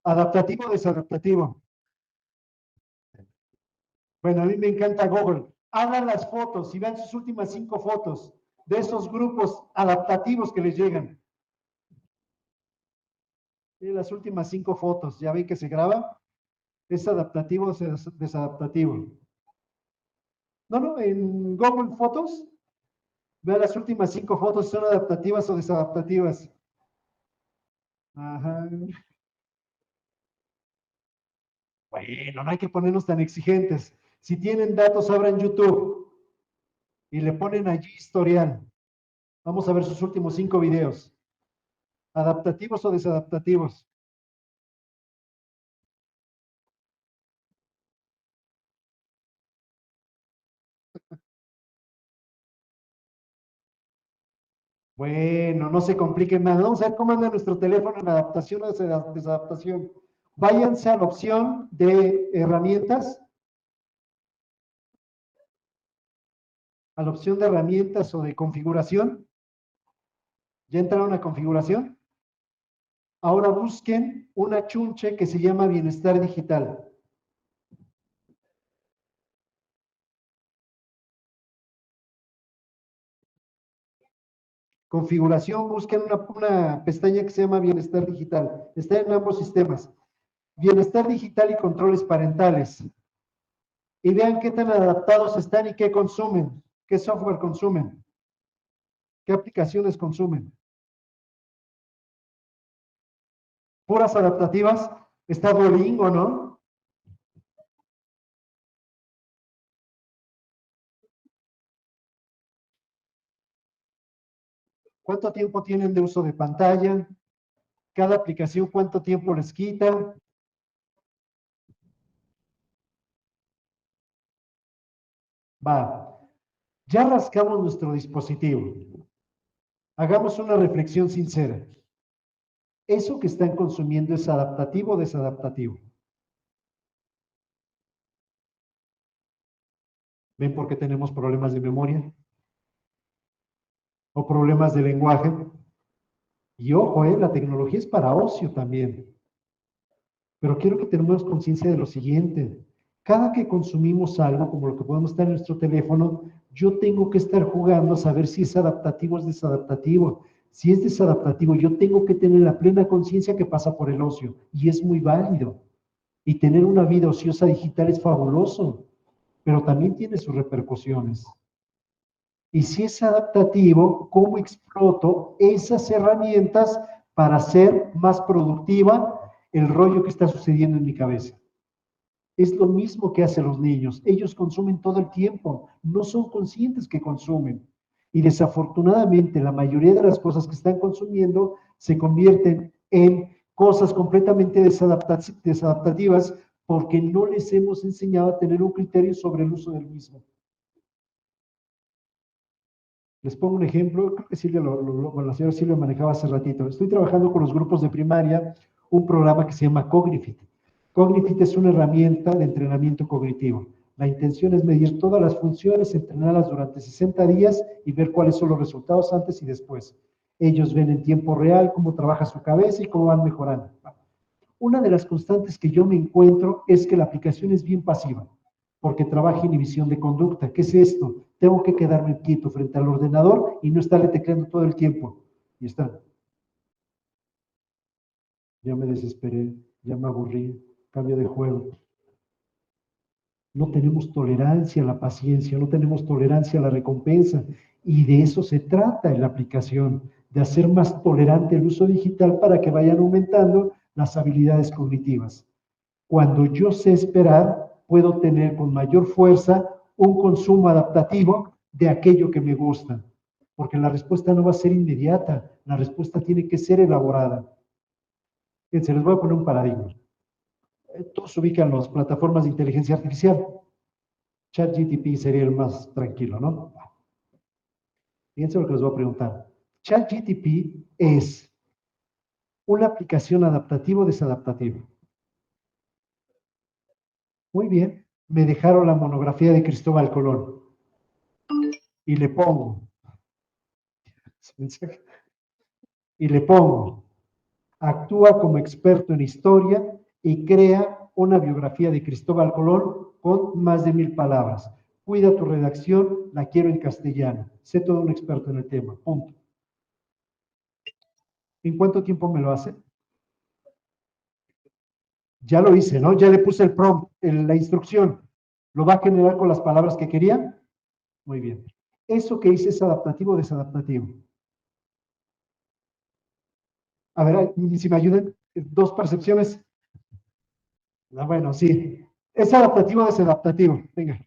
¿Adaptativo o desadaptativo? Bueno, a mí me encanta Google. Abran las fotos y vean sus últimas 5 fotos de esos grupos adaptativos que les llegan. Y las últimas 5 fotos, ¿ya ven que se graba? ¿Es adaptativo o desadaptativo? No, en Google Fotos, vean las últimas 5 fotos, ¿son adaptativas o desadaptativas? Ajá. Bueno, no hay que ponernos tan exigentes. Si tienen datos, abran YouTube y le ponen allí historial. Vamos a ver sus últimos 5 videos. ¿Adaptativos o desadaptativos? Bueno, no se compliquen más. Vamos a ver cómo anda nuestro teléfono en adaptación o desadaptación. Váyanse a la opción de herramientas. A la opción de herramientas o de configuración. ¿Ya entraron a configuración? Ahora busquen una chunche que se llama bienestar digital. Configuración, busquen una pestaña que se llama Bienestar Digital. Está en ambos sistemas. Bienestar Digital y controles parentales. Y vean qué tan adaptados están y qué consumen, qué software consumen, qué aplicaciones consumen. Puras adaptativas. Está Duolingo, ¿no? ¿Cuánto tiempo tienen de uso de pantalla? Cada aplicación, ¿cuánto tiempo les quita? Va. Ya rascamos nuestro dispositivo. Hagamos una reflexión sincera. ¿Eso que están consumiendo es adaptativo o desadaptativo? ¿Ven por qué tenemos problemas de memoria? ¿O problemas de lenguaje? Y ojo, la tecnología es para ocio también. Pero quiero que tengamos conciencia de lo siguiente. Cada que consumimos algo, como lo que podemos estar en nuestro teléfono, yo tengo que estar jugando a saber si es adaptativo o es desadaptativo. Si es desadaptativo, yo tengo que tener la plena conciencia que pasa por el ocio. Y es muy válido. Y tener una vida ociosa digital es fabuloso, pero también tiene sus repercusiones. Y si es adaptativo, ¿cómo exploto esas herramientas para ser más productiva el rollo que está sucediendo en mi cabeza? Es lo mismo que hacen los niños. Ellos consumen todo el tiempo, no son conscientes que consumen. Y desafortunadamente la mayoría de las cosas que están consumiendo se convierten en cosas completamente desadaptativas porque no les hemos enseñado a tener un criterio sobre el uso del mismo. Les pongo un ejemplo, creo que Silvia bueno, la señora Silvia manejaba hace ratito. Estoy trabajando con los grupos de primaria un programa que se llama Cognifit. Cognifit es una herramienta de entrenamiento cognitivo. La intención es medir todas las funciones, entrenarlas durante 60 días y ver cuáles son los resultados antes y después. Ellos ven en tiempo real cómo trabaja su cabeza y cómo van mejorando. Una de las constantes que yo me encuentro es que la aplicación es bien pasiva, porque trabaja inhibición de conducta. ¿Qué es esto? Tengo que quedarme quieto frente al ordenador y no estarle tecleando todo el tiempo. Y está. Ya me desesperé, ya me aburrí, cambio de juego. No tenemos tolerancia a la paciencia, no tenemos tolerancia a la recompensa. Y de eso se trata en la aplicación, de hacer más tolerante el uso digital para que vayan aumentando las habilidades cognitivas. Cuando yo sé esperar, puedo tener con mayor fuerza un consumo adaptativo de aquello que me gusta. Porque la respuesta no va a ser inmediata, la respuesta tiene que ser elaborada. Fíjense, les voy a poner un paradigma. Todos ubican las plataformas de inteligencia artificial. ChatGPT sería el más tranquilo, ¿no? Fíjense lo que les voy a preguntar. ChatGPT es una aplicación adaptativa o desadaptativa. Muy bien, me dejaron la monografía de Cristóbal Colón y le pongo, actúa como experto en historia y crea una biografía de Cristóbal Colón con más de 1000 palabras. Cuida tu redacción, la quiero en castellano. Sé todo un experto en el tema, punto. ¿En cuánto tiempo me lo hace? Ya lo hice, ¿no? Ya le puse el prompt, la instrucción. ¿Lo va a generar con las palabras que quería? Muy bien. ¿Eso que hice es adaptativo o desadaptativo? A ver, si me ayudan, dos percepciones. Ah, bueno, sí. ¿Es adaptativo o desadaptativo? Venga.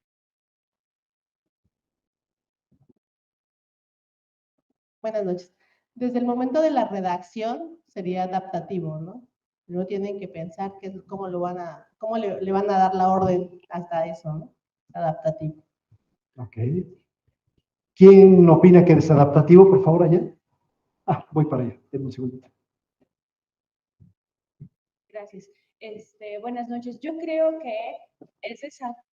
Buenas noches. Desde el momento de la redacción sería adaptativo, ¿no? No tienen que pensar cómo le van a dar la orden hasta eso, ¿no? Adaptativo. Ok. ¿Quién opina que es adaptativo, por favor, allá? Ah, voy para allá. Denme un segundito. Gracias. Buenas noches. Yo creo que es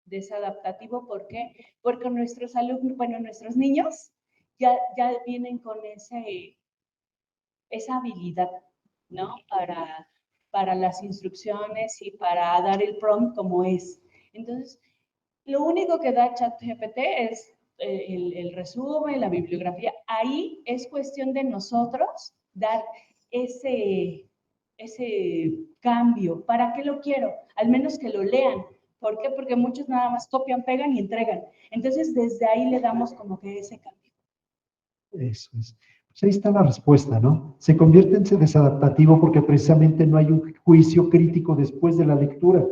desadaptativo. ¿Por qué? Porque nuestros alumnos, bueno, nuestros niños ya vienen con esa habilidad, ¿no? Para las instrucciones y para dar el prompt como es. Entonces, lo único que da ChatGPT es el resumen, la bibliografía. ahí es cuestión de nosotros dar ese cambio. ¿Para qué lo quiero? Al menos que lo lean. ¿Por qué? Porque muchos nada más copian, pegan y entregan. Entonces, desde ahí le damos como que ese cambio. Eso es. Pues ahí está la respuesta, ¿no? Se convierte en desadaptativo porque precisamente no hay un juicio crítico después de la lectura.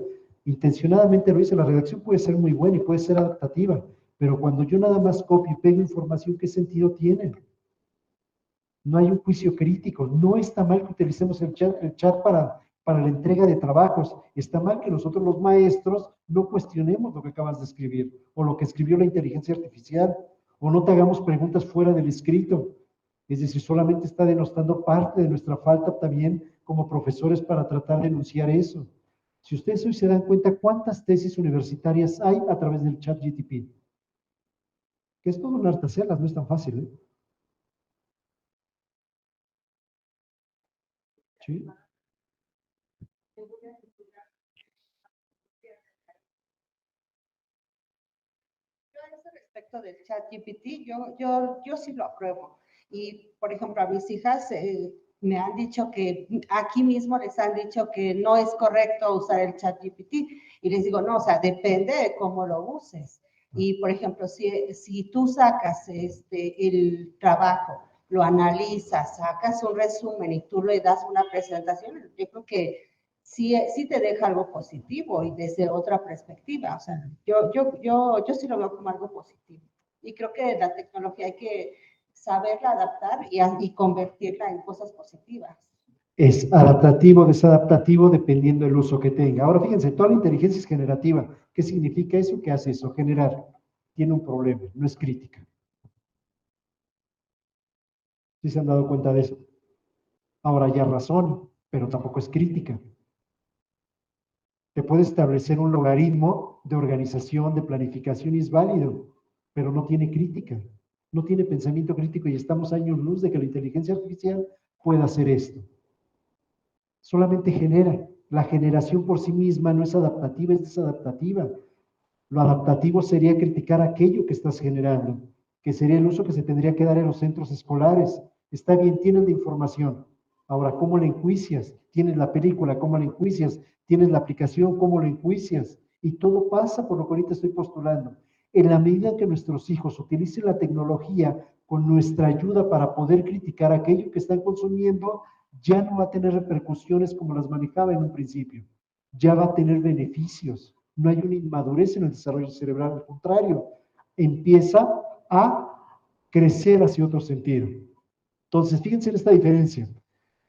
Intencionadamente lo hice, la redacción puede ser muy buena y puede ser adaptativa, pero cuando yo nada más copio y pego información, ¿qué sentido tiene? No hay un juicio crítico. No está mal que utilicemos el chat para la entrega de trabajos. Está mal que nosotros los maestros no cuestionemos lo que acabas de escribir o lo que escribió la inteligencia artificial o no te hagamos preguntas fuera del escrito. Es decir, solamente está denostando parte de nuestra falta también como profesores para tratar de enunciar eso. Si ustedes hoy se dan cuenta cuántas tesis universitarias hay a través del chat GTP, que es todo un arte hacerlas, no es tan fácil, ¿eh? ¿Sí? Respecto del chat GPT, yo sí lo apruebo. Y, por ejemplo, a mis hijas me han dicho que, aquí mismo les han dicho que no es correcto usar el chat GPT. Y les digo, no, o sea, depende de cómo lo uses. Y, por ejemplo, si tú sacas el trabajo, lo analizas, sacas un resumen y tú le das una presentación, yo creo que sí te deja algo positivo y desde otra perspectiva. O sea, yo sí lo veo como algo positivo. Y creo que la tecnología hay que saberla adaptar y convertirla en cosas positivas. Es adaptativo, desadaptativo, dependiendo del uso que tenga. Ahora, fíjense, toda la inteligencia es generativa. ¿Qué significa eso? ¿Qué hace eso? Generar. Tiene un problema, no es crítica. ¿Sí se han dado cuenta de eso? Ahora, ya razón, pero tampoco es crítica. Te puede establecer un logaritmo de organización, de planificación y es válido, pero no tiene crítica, no tiene pensamiento crítico y estamos años luz de que la inteligencia artificial pueda hacer esto. Solamente genera. La generación por sí misma no es adaptativa, es desadaptativa. Lo adaptativo sería criticar aquello que estás generando, que sería el uso que se tendría que dar en los centros escolares. Está bien, tienen la información. Ahora, ¿cómo la enjuicias? Tienes la película, ¿cómo la enjuicias? Tienes la aplicación, ¿cómo la enjuicias? Y todo pasa por lo que ahorita estoy postulando. En la medida que nuestros hijos utilicen la tecnología con nuestra ayuda para poder criticar aquello que están consumiendo, ya no va a tener repercusiones como las manejaba en un principio. Ya va a tener beneficios. No hay una inmadurez en el desarrollo cerebral, al contrario, empieza a crecer hacia otro sentido. Entonces, fíjense en esta diferencia.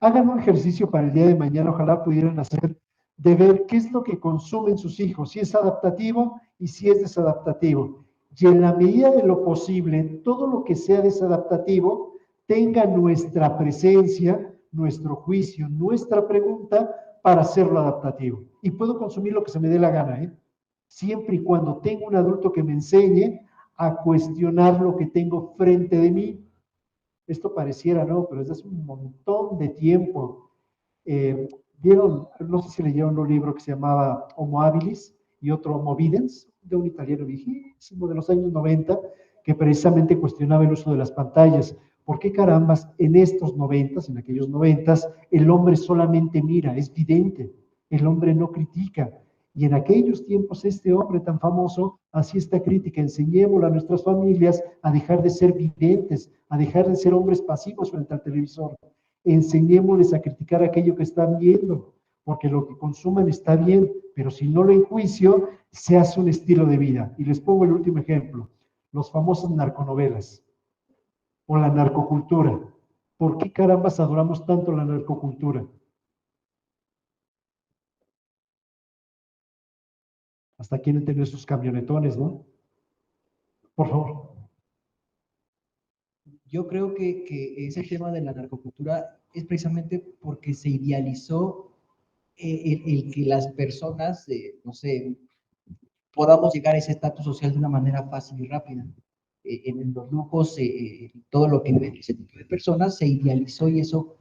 Hagan un ejercicio para el día de mañana, ojalá pudieran hacer, de ver qué es lo que consumen sus hijos, si es adaptativo y si es desadaptativo. Y en la medida de lo posible, todo lo que sea desadaptativo tenga nuestra presencia, nuestro juicio, nuestra pregunta para hacerlo adaptativo. Y puedo consumir lo que se me dé la gana, ¿eh? Siempre y cuando tenga un adulto que me enseñe a cuestionar lo que tengo frente de mí. Esto pareciera, ¿no? Pero desde hace un montón de tiempo. Vieron, no sé si leyeron un libro que se llamaba Homo Habilis y otro Homo Videns, de un italiano viejísimo de los años 90, que precisamente cuestionaba el uso de las pantallas. ¿Por qué carambas en estos 90, en aquellos 90, el hombre solamente mira, es vidente, el hombre no critica? Y en aquellos tiempos este hombre tan famoso hacía esta crítica: enseñémosle a nuestras familias a dejar de ser videntes, a dejar de ser hombres pasivos frente al televisor. Enseñémosles a criticar aquello que están viendo, porque lo que consuman está bien, pero si no lo enjuicio, se hace un estilo de vida. Y les pongo el último ejemplo, los famosos narconovelas o la narcocultura. ¿Por qué carambas adoramos tanto la narcocultura? Hasta quieren tener sus camionetones, ¿no? Por favor. Yo creo que ese tema de la narcocultura es precisamente porque se idealizó el que las personas, no sé, podamos llegar a ese estatus social de una manera fácil y rápida. En los lujos, todo lo que vive ese tipo de personas se idealizó y eso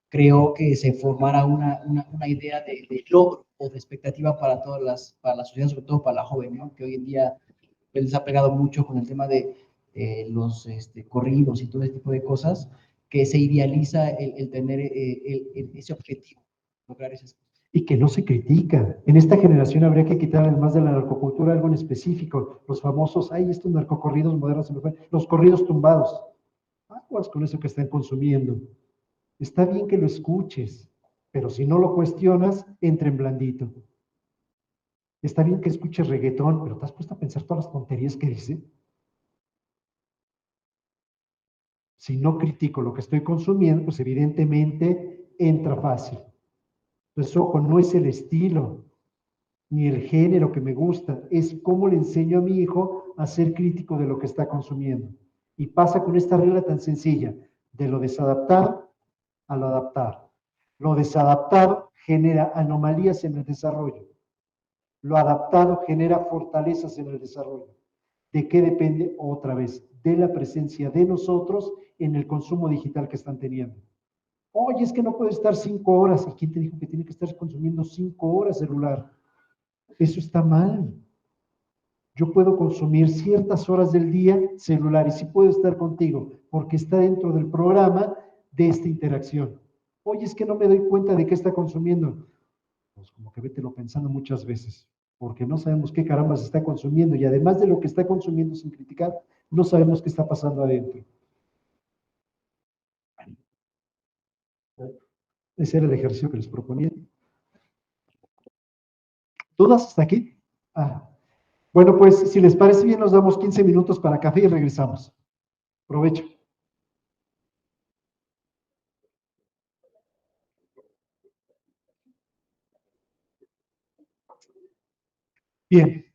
creó que se formara una idea de logro o de expectativa para para la sociedad, sobre todo para la joven, ¿no? Que hoy en día pues, les ha pegado mucho con el tema de los corridos y todo ese tipo de cosas, que se idealiza el tener ese objetivo, lograr esas cosas. Y que no se critica. En esta generación habría que quitar, además de la narcocultura, algo en específico. Los famosos, ay, estos narcocorridos modernos, los corridos tumbados. Aguas con eso que están consumiendo. Está bien que lo escuches, pero si no lo cuestionas, entra en blandito. Está bien que escuches reggaetón, pero ¿te has puesto a pensar todas las tonterías que dice? Si no critico lo que estoy consumiendo, pues evidentemente entra fácil. Entonces, ojo, no es el estilo, ni el género que me gusta, es cómo le enseño a mi hijo a ser crítico de lo que está consumiendo. Y pasa con esta regla tan sencilla, de lo desadaptado a lo adaptado. Lo desadaptado genera anomalías en el desarrollo. Lo adaptado genera fortalezas en el desarrollo. ¿De qué depende? Otra vez, de la presencia de nosotros en el consumo digital que están teniendo. Oye, es que no puedo estar 5 horas. ¿Y quién te dijo que tiene que estar consumiendo 5 horas celular? Eso está mal. Yo puedo consumir ciertas horas del día celular y sí puedo estar contigo porque está dentro del programa de esta interacción. Oye, es que no me doy cuenta de qué está consumiendo. Pues como que vételo pensando muchas veces, porque no sabemos qué caramba se está consumiendo y además de lo que está consumiendo sin criticar, no sabemos qué está pasando adentro. Ese era el ejercicio que les proponía. ¿Dudas hasta aquí? Bueno, pues si les parece bien, nos damos 15 minutos para café y regresamos. Provecho. Bien.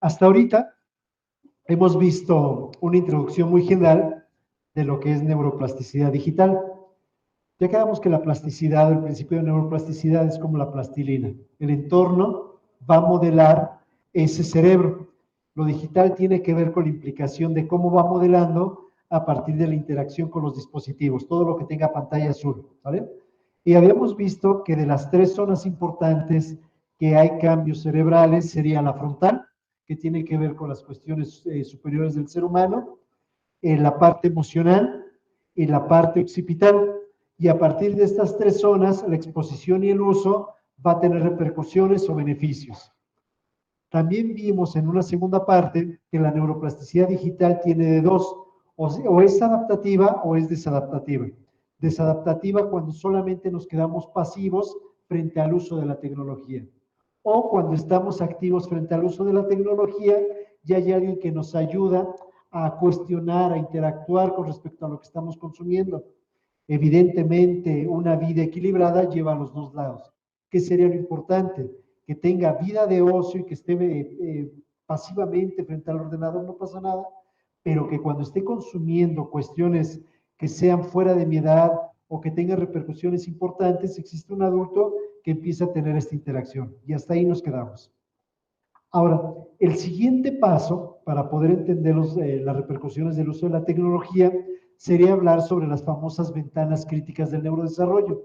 Hasta ahorita hemos visto una introducción muy general de lo que es neuroplasticidad digital. Ya quedamos que la plasticidad, el principio de neuroplasticidad es como la plastilina. El entorno va a modelar ese cerebro. Lo digital tiene que ver con la implicación de cómo va modelando a partir de la interacción con los dispositivos, todo lo que tenga pantalla azul, ¿vale? Y habíamos visto que de las 3 zonas importantes que hay cambios cerebrales sería la frontal, que tiene que ver con las cuestiones superiores del ser humano, la parte emocional y la parte occipital. Y a partir de estas 3 zonas, la exposición y el uso va a tener repercusiones o beneficios. También vimos en una segunda parte que la neuroplasticidad digital tiene de 2, o es adaptativa o es desadaptativa. Desadaptativa cuando solamente nos quedamos pasivos frente al uso de la tecnología. O cuando estamos activos frente al uso de la tecnología y hay alguien que nos ayuda a cuestionar, a interactuar con respecto a lo que estamos consumiendo. Evidentemente, una vida equilibrada lleva a los 2 lados. ¿Qué sería lo importante? Que tenga vida de ocio y que esté pasivamente frente al ordenador, no pasa nada, pero que cuando esté consumiendo cuestiones que sean fuera de mi edad o que tengan repercusiones importantes, existe un adulto que empieza a tener esta interacción. Y hasta ahí nos quedamos. Ahora, el siguiente paso para poder entender las repercusiones del uso de la tecnología sería hablar sobre las famosas ventanas críticas del neurodesarrollo.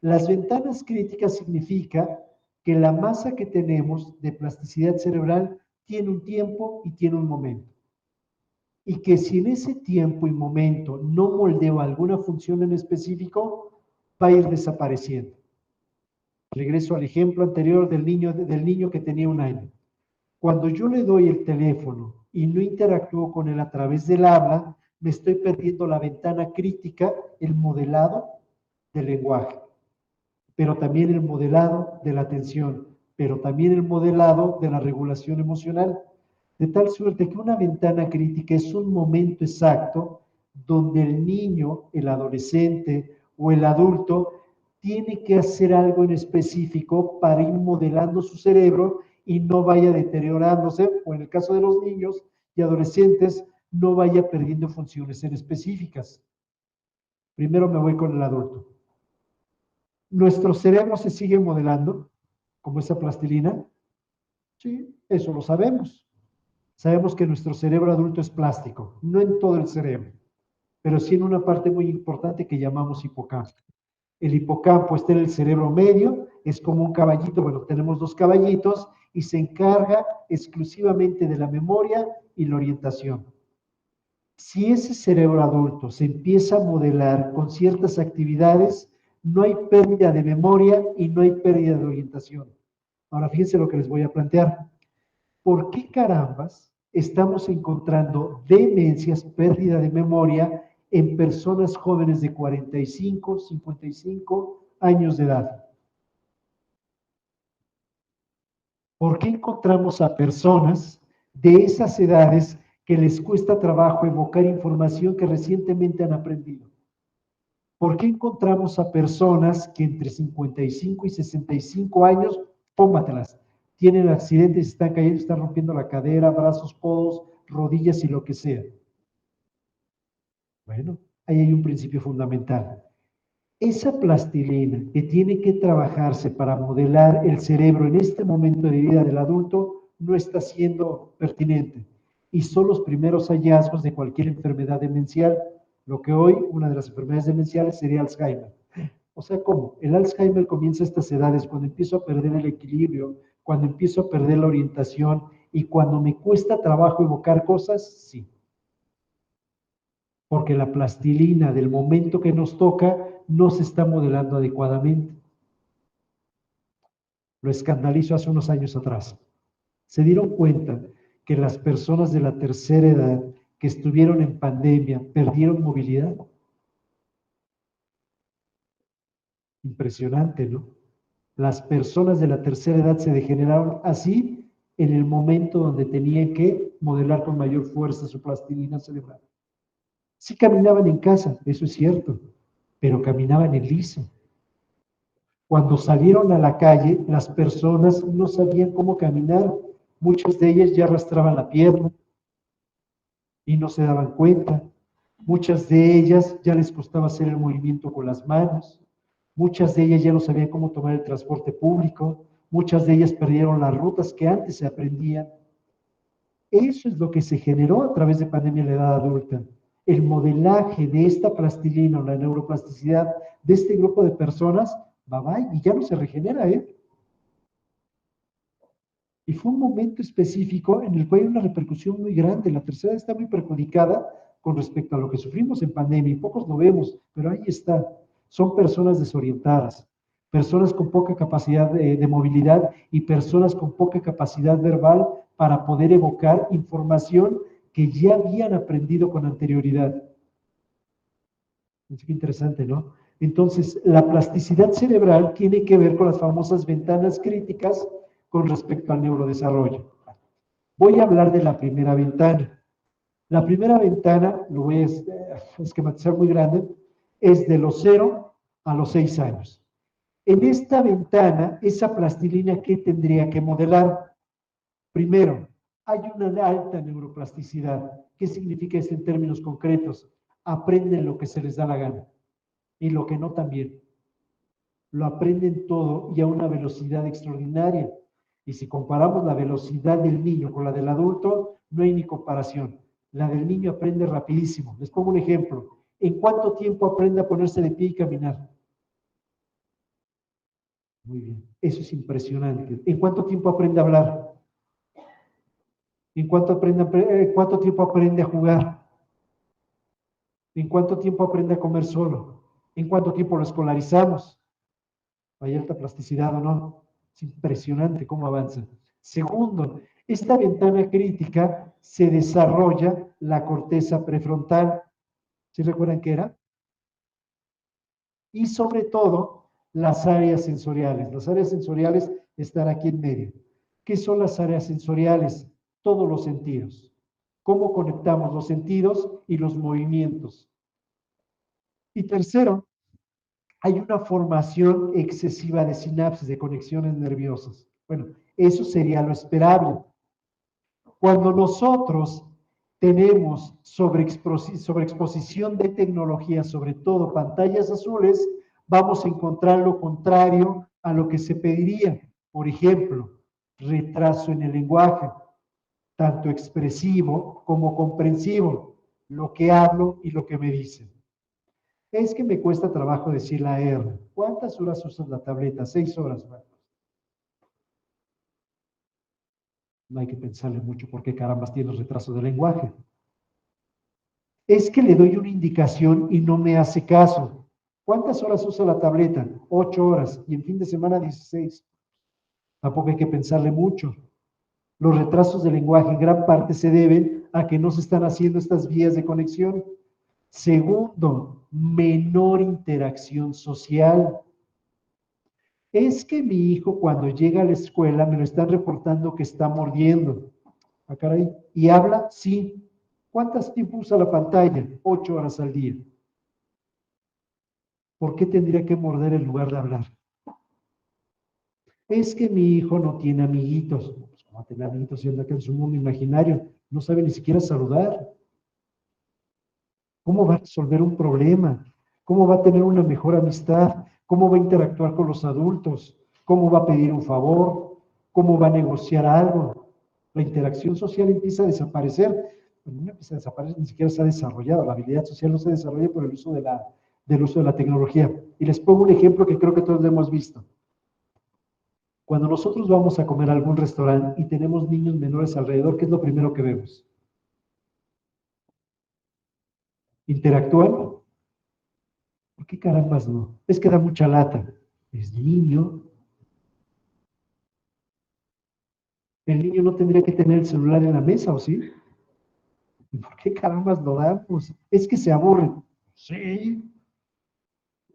Las ventanas críticas significa que la masa que tenemos de plasticidad cerebral tiene un tiempo y tiene un momento. Y que si en ese tiempo y momento no moldeo alguna función en específico, va a ir desapareciendo. Regreso al ejemplo anterior del niño que tenía 1 año. Cuando yo le doy el teléfono y no interactúo con él a través del habla, me estoy perdiendo la ventana crítica, el modelado del lenguaje, pero también el modelado de la atención, pero también el modelado de la regulación emocional. De tal suerte que una ventana crítica es un momento exacto donde el niño, el adolescente o el adulto tiene que hacer algo en específico para ir modelando su cerebro y no vaya deteriorándose, o en el caso de los niños y adolescentes, no vaya perdiendo funciones en específicas. Primero me voy con el adulto. ¿Nuestro cerebro se sigue modelando como esa plastilina? Sí, eso lo sabemos. Sabemos que nuestro cerebro adulto es plástico, no en todo el cerebro, pero sí en una parte muy importante que llamamos hipocampo. El hipocampo está en el cerebro medio, es como un caballito, bueno, tenemos dos caballitos y se encarga exclusivamente de la memoria y la orientación. Si ese cerebro adulto se empieza a modelar con ciertas actividades, no hay pérdida de memoria y no hay pérdida de orientación. Ahora fíjense lo que les voy a plantear. ¿Por qué carambas estamos encontrando demencias, pérdida de memoria en personas jóvenes de 45, 55 años de edad? ¿Por qué encontramos a personas de esas edades que les cuesta trabajo evocar información que recientemente han aprendido? ¿Por qué encontramos a personas que entre 55 y 65 años, pómbatelas, tienen accidentes, están cayendo, están rompiendo la cadera, brazos, codos, rodillas y lo que sea? Bueno, ahí hay un principio fundamental. Esa plastilina que tiene que trabajarse para modelar el cerebro en este momento de vida del adulto no está siendo pertinente. Y son los primeros hallazgos de cualquier enfermedad demencial, lo que hoy una de las enfermedades demenciales sería Alzheimer. O sea, ¿cómo? El Alzheimer comienza a estas edades, cuando empiezo a perder el equilibrio, cuando empiezo a perder la orientación y cuando me cuesta trabajo evocar cosas, sí. Porque la plastilina del momento que nos toca no se está modelando adecuadamente. Lo escandalizó hace unos años atrás. Se dieron cuenta que las personas de la tercera edad que estuvieron en pandemia perdieron movilidad. Impresionante, ¿no? Las personas de la tercera edad se degeneraron así en el momento donde tenían que modelar con mayor fuerza su plastilina cerebral. Sí caminaban en casa, eso es cierto, pero caminaban en liso. Cuando salieron a la calle, las personas no sabían cómo caminar. Muchas de ellas ya arrastraban la pierna y no se daban cuenta. Muchas de ellas ya les costaba hacer el movimiento con las manos. Muchas de ellas ya no sabían cómo tomar el transporte público. Muchas de ellas perdieron las rutas que antes se aprendían. Eso es lo que se generó a través de pandemia en la edad adulta. El modelaje de esta plastilina o la neuroplasticidad de este grupo de personas, bye bye, y ya no se regenera, ¿eh? Y fue un momento específico en el cual hay una repercusión muy grande. La tercera edad está muy perjudicada con respecto a lo que sufrimos en pandemia, y pocos lo vemos, pero ahí está. Son personas desorientadas, personas con poca capacidad de movilidad y personas con poca capacidad verbal para poder evocar información que ya habían aprendido con anterioridad. Es interesante, ¿no? Entonces, la plasticidad cerebral tiene que ver con las famosas ventanas críticas con respecto al neurodesarrollo. Voy a hablar de la primera ventana. La primera ventana, lo voy a esquematizar muy grande, es de los 0 a los 6 años. En esta ventana, esa plastilina, ¿qué tendría que modelar? Primero, hay una alta neuroplasticidad. ¿Qué significa esto en términos concretos? Aprenden lo que se les da la gana y lo que no también. Lo aprenden todo y a una velocidad extraordinaria. Y si comparamos la velocidad del niño con la del adulto, no hay ni comparación. La del niño aprende rapidísimo. Les pongo un ejemplo. ¿En cuánto tiempo aprende a ponerse de pie y caminar? Muy bien. Eso es impresionante. ¿En cuánto tiempo aprende a hablar? ¿En cuánto tiempo aprende a jugar? ¿En cuánto tiempo aprende a comer solo? ¿En cuánto tiempo lo escolarizamos? ¿Hay alta plasticidad o no? Es impresionante cómo avanza. Segundo, esta ventana crítica se desarrolla la corteza prefrontal. ¿Sí recuerdan qué era? Y sobre todo, las áreas sensoriales. Las áreas sensoriales están aquí en medio. ¿Qué son las áreas sensoriales? Todos los sentidos. ¿Cómo conectamos los sentidos y los movimientos? Y tercero, hay una formación excesiva de sinapsis, de conexiones nerviosas. Bueno, eso sería lo esperable. Cuando nosotros tenemos sobreexposición de tecnología, sobre todo pantallas azules, vamos a encontrar lo contrario a lo que se pediría. Por ejemplo, retraso en el lenguaje, tanto expresivo como comprensivo. lo que hablo y lo que me dicen. Es que me cuesta trabajo decir la R. ¿Cuántas horas usas la tableta? 6 horas, Marcos. No hay que pensarle mucho porque carambas tienes retraso de lenguaje. Es que le doy una indicación y no me hace caso. ¿Cuántas horas usa la tableta? 8 horas. Y en fin de semana 16. Tampoco hay que pensarle mucho. Los retrasos de lenguaje en gran parte se deben a que no se están haciendo estas vías de conexión. Segundo, menor interacción social. Es que mi hijo cuando llega a la escuela me lo están reportando que está mordiendo. Ah, caray. ¿Y habla? Sí. ¿Cuántas tiempo usa la pantalla? 8 horas al día. ¿Por qué tendría que morder en lugar de hablar? Es que mi hijo no tiene amiguitos. Pues, ¿cómo va a tener amiguitos si anda acá en su mundo imaginario? No sabe ni siquiera saludar. ¿Cómo va a resolver un problema? ¿Cómo va a tener una mejor amistad? ¿Cómo va a interactuar con los adultos? ¿Cómo va a pedir un favor? ¿Cómo va a negociar algo? La interacción social empieza a desaparecer. Bueno, no empieza a desaparecer, ni siquiera se ha desarrollado. La habilidad social no se desarrolla por el uso de la tecnología. Y les pongo un ejemplo que creo que todos lo hemos visto. Cuando nosotros vamos a comer a algún restaurante y tenemos niños menores alrededor, ¿qué es lo primero que vemos? ¿Interactúan? ¿Por qué carambas no? Es que da mucha lata. Es niño. El niño no tendría que tener el celular en la mesa, ¿o sí? ¿Y por qué carambas lo damos? Es que se aburren. Sí.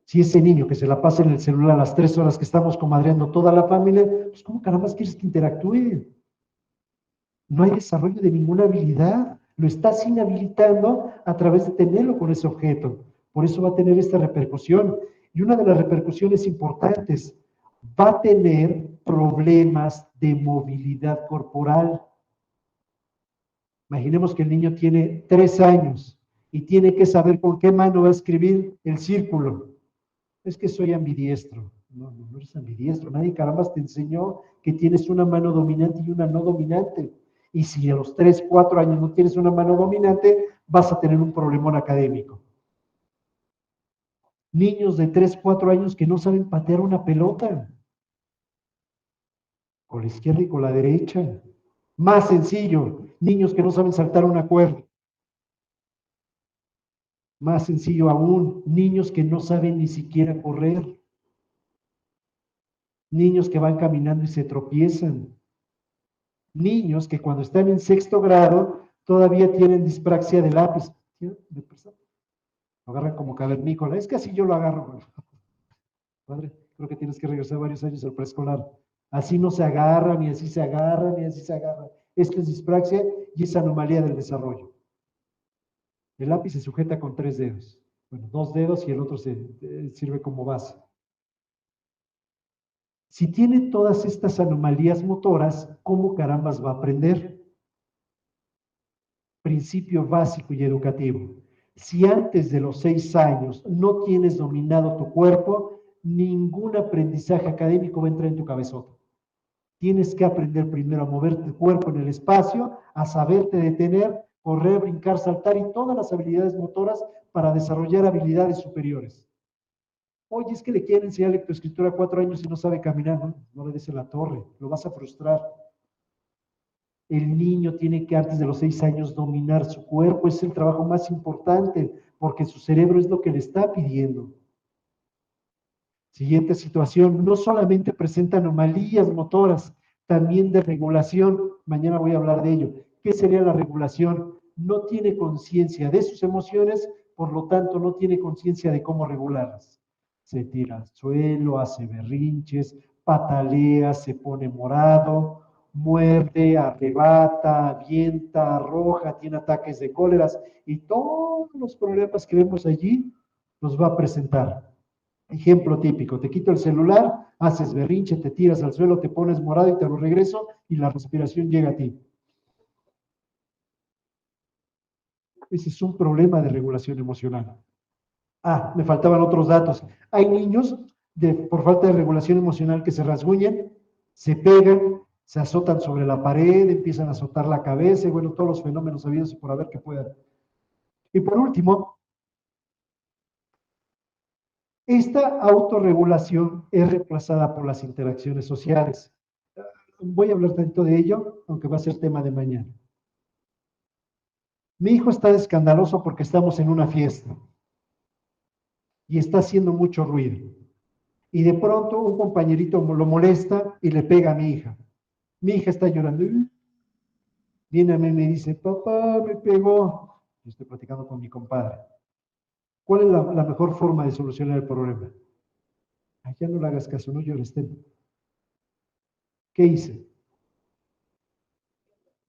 Si ese niño que se la pasa en el celular las 3 horas que estamos comadreando toda la familia, pues ¿cómo carambas quieres que interactúe? No hay desarrollo de ninguna habilidad. Lo estás inhabilitando a través de tenerlo con ese objeto. Por eso va a tener esta repercusión. Y una de las repercusiones importantes, va a tener problemas de movilidad corporal. Imaginemos que el niño tiene 3 años y tiene que saber con qué mano va a escribir el círculo. Es que soy ambidiestro. No, no eres ambidiestro. Nadie carambas te enseñó que tienes una mano dominante y una no dominante. Y si a los 3, 4 años no tienes una mano dominante, vas a tener un problemón académico. Niños de 3, 4 años que no saben patear una pelota. Con la izquierda y con la derecha. Más sencillo, niños que no saben saltar una cuerda. Más sencillo aún, niños que no saben ni siquiera correr. Niños que van caminando y se tropiezan. Niños que cuando están en 6º grado todavía tienen dispraxia de lápiz. Lo agarran como cavernícola. Es que así yo lo agarro. Padre, creo que tienes que regresar varios años al preescolar. Así no se agarra, ni así se agarra, ni así se agarra. Esto es dispraxia y es anomalía del desarrollo. El lápiz se sujeta con 3 dedos. Bueno, 2 dedos y el otro sirve como base. Si tiene todas estas anomalías motoras, ¿cómo carambas va a aprender? Principio básico y educativo. Si antes de los 6 años no tienes dominado tu cuerpo, ningún aprendizaje académico va a entrar en tu cabezota. Tienes que aprender primero a mover tu cuerpo en el espacio, a saberte detener, correr, brincar, saltar y todas las habilidades motoras para desarrollar habilidades superiores. Oye, es que le quieren enseñar lectoescritura a 4 años y no sabe caminar. No le des en la torre, lo vas a frustrar. El niño tiene que antes de los 6 años dominar su cuerpo, es el trabajo más importante, porque su cerebro es lo que le está pidiendo. Siguiente situación, no solamente presenta anomalías motoras, también de regulación. Mañana voy a hablar de ello. ¿Qué sería la regulación? No tiene conciencia de sus emociones, por lo tanto no tiene conciencia de cómo regularlas. Se tira al suelo, hace berrinches, patalea, se pone morado, muerde, arrebata, avienta, arroja, tiene ataques de cóleras y todos los problemas que vemos allí los va a presentar. Ejemplo típico, te quito el celular, haces berrinche, te tiras al suelo, te pones morado y te lo regreso y la respiración llega a ti. Ese es un problema de regulación emocional. Ah, me faltaban otros datos. Hay niños por falta de regulación emocional que se rasguñan, se pegan, se azotan sobre la pared, empiezan a azotar la cabeza, y bueno, todos los fenómenos habidos y por haber que puedan. Y por último, esta autorregulación es reemplazada por las interacciones sociales. Voy a hablar tanto de ello, aunque va a ser tema de mañana. Mi hijo está escandaloso porque estamos en una fiesta y está haciendo mucho ruido. Y de pronto un compañerito lo molesta y le pega a mi hija. Mi hija está llorando. Viene a mí y me dice, papá, me pegó. Yo estoy platicando con mi compadre. ¿Cuál es la mejor forma de solucionar el problema? Ay, ya no le hagas caso, no llores. ¿Qué hice?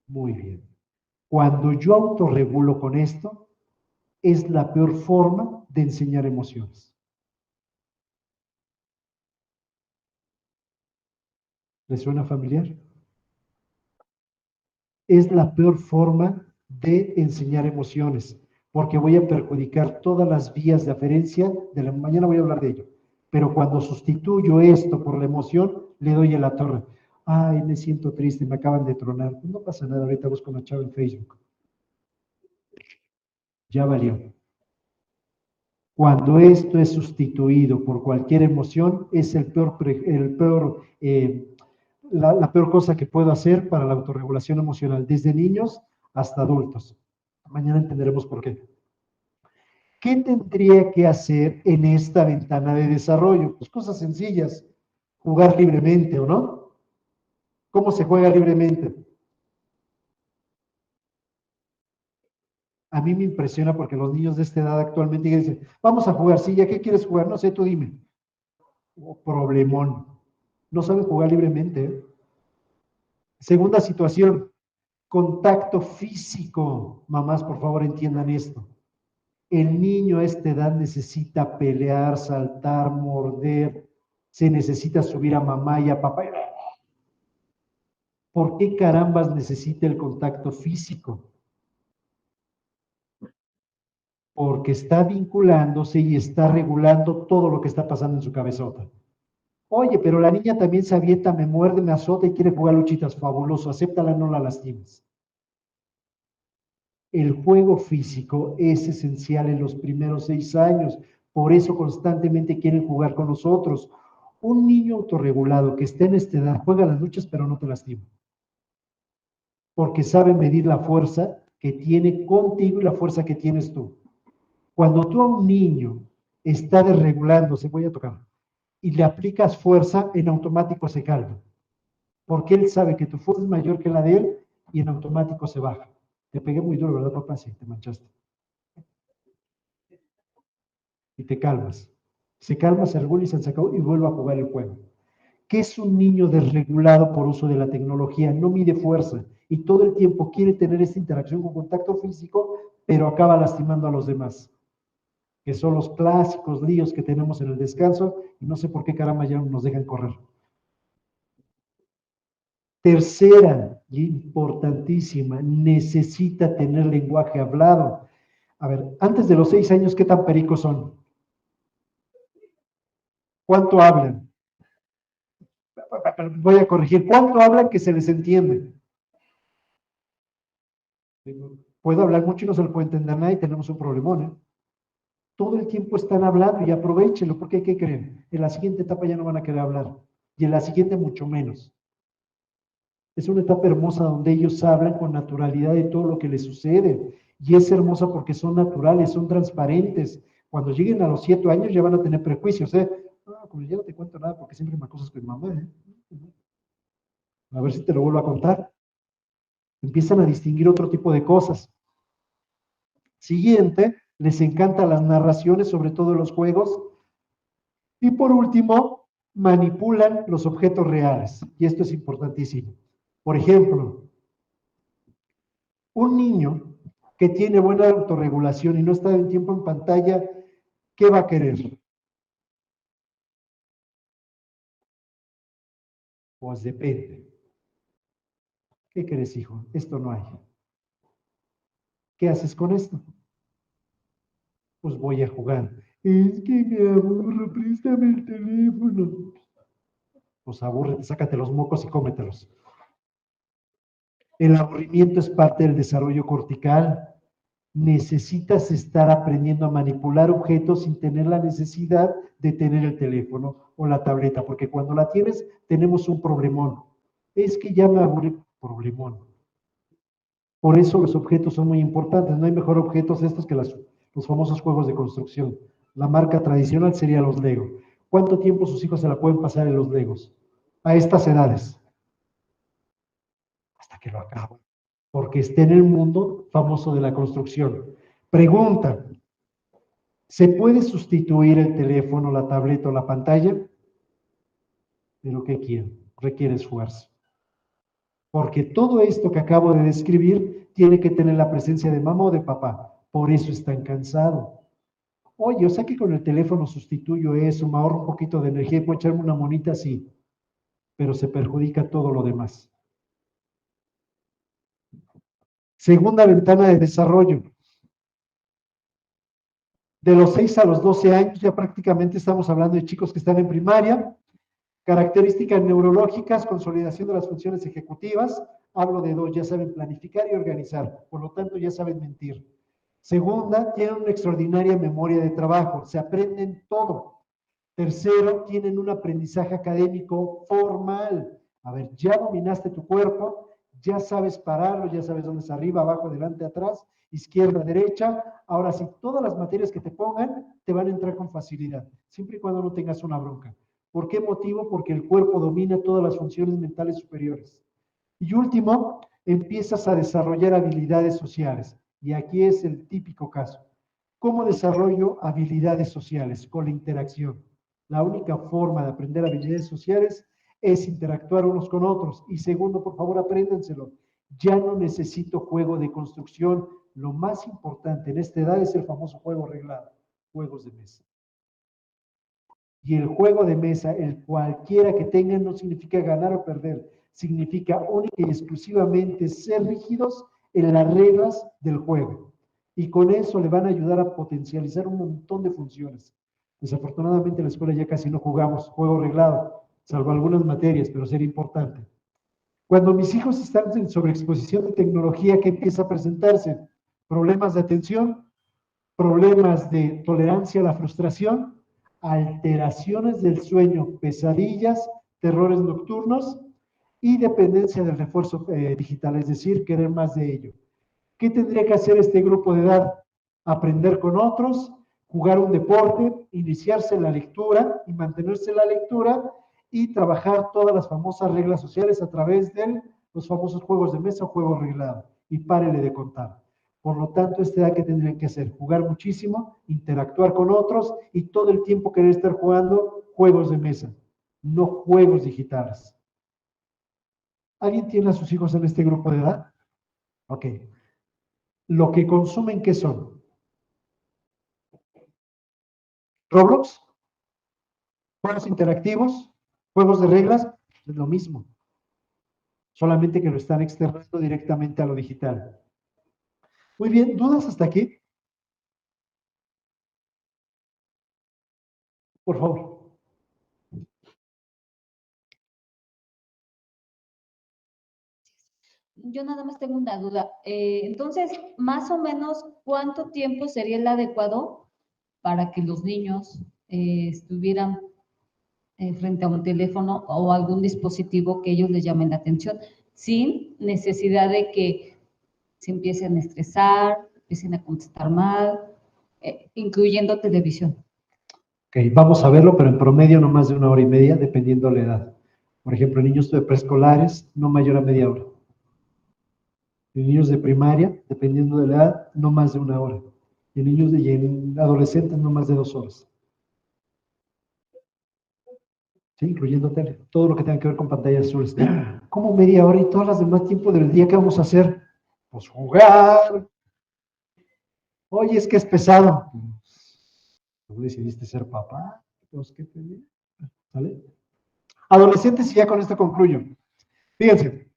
Muy bien. Cuando yo autorregulo con esto, es la peor forma de enseñar emociones. ¿Les suena familiar? Es la peor forma de enseñar emociones, porque voy a perjudicar todas las vías de aferencia de la mañana, voy a hablar de ello. Pero cuando sustituyo esto por la emoción, le doy en la torre. Ay, me siento triste, me acaban de tronar. Pues no pasa nada, ahorita busco una chava en Facebook. Ya valió. Cuando esto es sustituido por cualquier emoción, es la peor cosa que puedo hacer para la autorregulación emocional, desde niños hasta adultos. Mañana entenderemos por qué. ¿Qué tendría que hacer en esta ventana de desarrollo? Pues cosas sencillas, jugar libremente, ¿o no? ¿Cómo se juega libremente? A mí me impresiona porque los niños de esta edad actualmente dicen, vamos a jugar, sí, ¿ya qué quieres jugar? No sé, tú dime. Oh, problemón. No saben jugar libremente, ¿eh? Segunda situación, contacto físico. Mamás, por favor, entiendan esto. El niño a esta edad necesita pelear, saltar, morder, se necesita subir a mamá y a papá. ¿Por qué carambas necesita el contacto físico? Porque está vinculándose y está regulando todo lo que está pasando en su cabezota. Oye, pero la niña también se avienta, me muerde, me azota y quiere jugar luchitas. Fabuloso, acéptala, no la lastimes. El juego físico es esencial en los primeros 6 años, por eso constantemente quieren jugar con nosotros. Un niño autorregulado que esté en esta edad juega las luchas, pero no te lastima, porque sabe medir la fuerza que tiene contigo y la fuerza que tienes tú. Cuando tú a un niño está desregulándose, voy a tocar, y le aplicas fuerza, en automático se calma, porque él sabe que tu fuerza es mayor que la de él y en automático se baja. Te pegué muy duro, ¿verdad, papá? Sí, te manchaste. Y te calmas. Se calma, se regula y se acabó y vuelve a jugar el juego. ¿Qué es un niño desregulado por uso de la tecnología? No mide fuerza y todo el tiempo quiere tener esta interacción con contacto físico, pero acaba lastimando a los demás, que son los clásicos líos que tenemos en el descanso y no sé por qué caramba ya no nos dejan correr. Tercera, y importantísima, necesita tener lenguaje hablado. A ver, antes de los 6 años, ¿qué tan pericos son? ¿Cuánto hablan? Voy a corregir. ¿Cuánto hablan que se les entiende? Puedo hablar mucho y no se lo puede entender nada y tenemos un problemón, ¿eh? Todo el tiempo están hablando y aprovechenlo, porque ¿qué creen? En la siguiente etapa ya no van a querer hablar y en la siguiente mucho menos. Es una etapa hermosa donde ellos hablan con naturalidad de todo lo que les sucede y es hermosa porque son naturales, son transparentes. Cuando lleguen a los 7 años ya van a tener prejuicios, ¿eh? Como ya no te cuento nada porque siempre me acusas con mi mamá, ¿eh? A ver si te lo vuelvo a contar. Empiezan a distinguir otro tipo de cosas. Siguiente, les encantan las narraciones, sobre todo en los juegos. Y por último, manipulan los objetos reales. Y esto es importantísimo. Por ejemplo, un niño que tiene buena autorregulación y no está en tiempo en pantalla, ¿qué va a querer? Pues depende. ¿Qué querés, hijo? Esto no hay. ¿Qué haces con esto? Pues voy a jugar. Es que me aburro, préstame el teléfono. Pues abúrrete, sácate los mocos y cómetelos. El aburrimiento es parte del desarrollo cortical. necesitas estar aprendiendo a manipular objetos sin tener la necesidad de tener el teléfono o la tableta, porque cuando la tienes tenemos un problemón. Es que ya me aburrí, problemón. Por eso los objetos son muy importantes. No hay mejor objetos estos que los famosos juegos de construcción. La marca tradicional sería los Lego. ¿Cuánto tiempo sus hijos se la pueden pasar en los Legos? A estas edades. Hasta que lo acaban. Porque está en el mundo famoso de la construcción. Pregunta, ¿se puede sustituir el teléfono, la tableta o la pantalla? ¿Pero qué quieren? Requiere esfuerzo. Porque todo esto que acabo de describir tiene que tener la presencia de mamá o de papá. Por eso están cansados. Oye, o sea que con el teléfono sustituyo eso, me ahorro un poquito de energía y puedo echarme una monita, sí. Pero se perjudica todo lo demás. Segunda ventana de desarrollo. De los 6 a los 12 años, ya prácticamente estamos hablando de chicos que están en primaria. Características neurológicas, consolidación de las funciones ejecutivas. Hablo de 2, ya saben planificar y organizar, por lo tanto ya saben mentir. Segunda, tienen una extraordinaria memoria de trabajo, se aprenden todo. Tercero, tienen un aprendizaje académico formal. A ver, ya dominaste tu cuerpo, ya sabes pararlo, ya sabes dónde es arriba, abajo, adelante, atrás, izquierda, derecha. Ahora sí, todas las materias que te pongan te van a entrar con facilidad, siempre y cuando no tengas una bronca. ¿Por qué motivo? Porque el cuerpo domina todas las funciones mentales superiores. Y último, empiezas a desarrollar habilidades sociales. Y aquí es el típico caso. ¿Cómo desarrollo habilidades sociales? Con la interacción. La única forma de aprender habilidades sociales es interactuar unos con otros. Y segundo, por favor, apréndenselo. Ya no necesito juego de construcción. Lo más importante en esta edad es el famoso juego reglado, juegos de mesa. Y el juego de mesa, el cualquiera que tengan, no significa ganar o perder, significa única y exclusivamente ser rígidos en las reglas del juego. Y con eso le van a ayudar a potencializar un montón de funciones. Desafortunadamente en la escuela ya casi no jugamos juego reglado, salvo algunas materias, pero sería importante. Cuando mis hijos están en sobreexposición de tecnología, ¿qué empieza a presentarse? Problemas de atención, problemas de tolerancia a la frustración, alteraciones del sueño, pesadillas, terrores nocturnos y dependencia del refuerzo digital, es decir, querer más de ello. ¿Qué tendría que hacer este grupo de edad? Aprender con otros, jugar un deporte, iniciarse en la lectura y mantenerse en la lectura y trabajar todas las famosas reglas sociales a través de los famosos juegos de mesa o juego reglado. Y párele de contar. Por lo tanto, esta edad que tendrían que hacer, jugar muchísimo, interactuar con otros y todo el tiempo querer estar jugando juegos de mesa, no juegos digitales. ¿Alguien tiene a sus hijos en este grupo de edad? Ok. Lo que consumen, ¿qué son? ¿Roblox? ¿Juegos interactivos? ¿Juegos de reglas? Es lo mismo. Solamente que lo están externando directamente a lo digital. Muy bien, ¿dudas hasta aquí? Por favor. Yo nada más tengo una duda. Entonces, más o menos, ¿cuánto tiempo sería el adecuado para que los niños estuvieran frente a un teléfono o algún dispositivo que ellos les llamen la atención, sin necesidad de que se empiecen a estresar, empiecen a contestar mal, incluyendo televisión? Ok, vamos a verlo, pero en promedio no más de 1 hora y media, dependiendo de la edad. Por ejemplo, niños de preescolares, no mayor a media hora. En niños de primaria, dependiendo de la edad, no más de 1 hora. En niños y en adolescentes, no más de 2 horas. ¿Sí? Incluyendo tele. Todo lo que tenga que ver con pantallas azules. ¿Cómo media hora y todas las demás tiempo del día? ¿Qué vamos a hacer? Pues jugar. Oye, es que es pesado. Tú decidiste ser papá. Pues, ¿qué te digo? ¿Sale? Adolescentes, y ya con esto concluyo. Fíjense,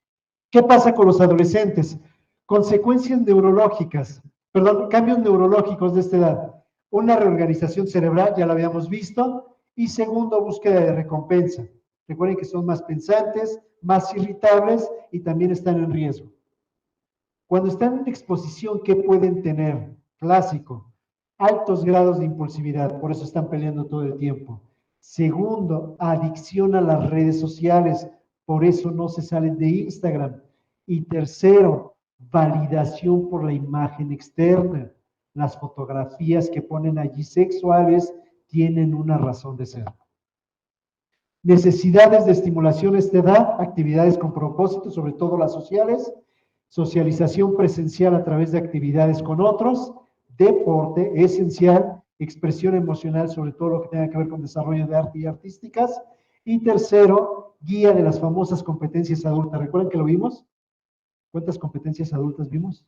¿qué pasa con los adolescentes? Consecuencias neurológicas, perdón, cambios neurológicos de esta edad. Una reorganización cerebral, ya lo habíamos visto, y segundo, búsqueda de recompensa. Recuerden que son más pensantes, más irritables y también están en riesgo. Cuando están en exposición, ¿qué pueden tener? Clásico, altos grados de impulsividad, por eso están peleando todo el tiempo. Segundo, adicción a las redes sociales, por eso no se salen de Instagram. Y tercero, validación por la imagen externa. Las fotografías que ponen allí sexuales tienen una razón de ser. Necesidades de estimulación a esta edad, actividades con propósito, sobre todo las sociales, socialización presencial a través de actividades con otros, deporte esencial, expresión emocional, sobre todo lo que tenga que ver con desarrollo de arte y artísticas, y tercero, guía de las famosas competencias adultas. ¿Recuerdan que lo vimos? ¿Cuántas competencias adultas vimos?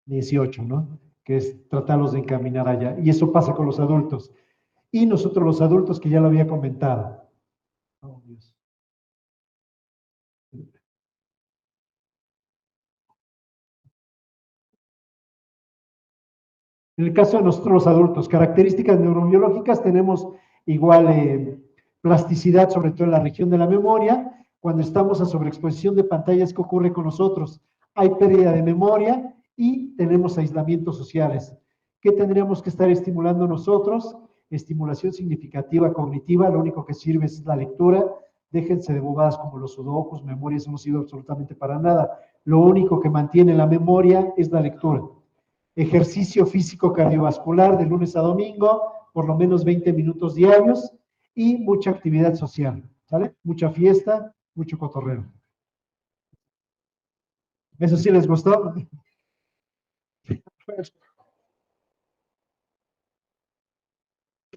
18, ¿no? Que es tratarlos de encaminar allá. Y eso pasa con los adultos. Y nosotros los adultos, que ya lo había comentado. Oh, Dios. En el caso de nosotros los adultos, características neurobiológicas, tenemos igual plasticidad, sobre todo en la región de la memoria. Cuando estamos a sobreexposición de pantallas, ¿qué ocurre con nosotros? Hay pérdida de memoria y tenemos aislamientos sociales. ¿Qué tendríamos que estar estimulando nosotros? Estimulación significativa cognitiva, lo único que sirve es la lectura. Déjense de bobadas como los sudokus, memorias no sirve absolutamente para nada. Lo único que mantiene la memoria es la lectura. Ejercicio físico cardiovascular de lunes a domingo, por lo menos 20 minutos diarios y mucha actividad social, ¿sale? Mucha fiesta, mucho cotorreo. ¿Eso sí les gustó?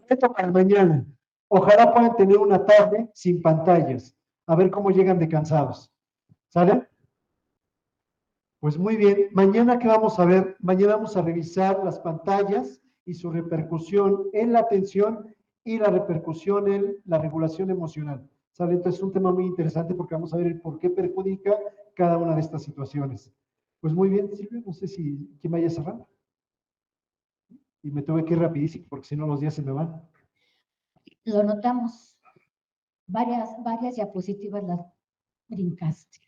Reto para mañana. Ojalá puedan tener una tarde sin pantallas. A ver cómo llegan de cansados. ¿Sale? Pues muy bien. Mañana, ¿qué vamos a ver? Mañana vamos a revisar las pantallas y su repercusión en la atención y la repercusión en la regulación emocional. ¿Sale? Entonces es un tema muy interesante porque vamos a ver el por qué perjudica cada una de estas situaciones. Pues muy bien, Silvia, no sé si quién vaya a cerrar. Y me tuve que ir rapidísimo porque si no los días se me van. Lo notamos. Varias diapositivas las brincaste.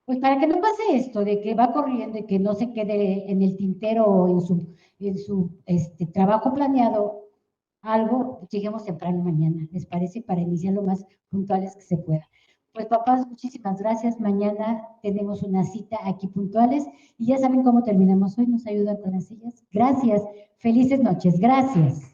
Pues para que no pase esto de que va corriendo y que no se quede en el tintero o en su trabajo planeado, algo, lleguemos temprano mañana, ¿les parece? Para iniciar lo más puntuales que se pueda. Pues papás, muchísimas gracias. Mañana tenemos una cita aquí puntuales y ya saben cómo terminamos hoy. Nos ayudan con las sillas. Gracias. Felices noches. Gracias.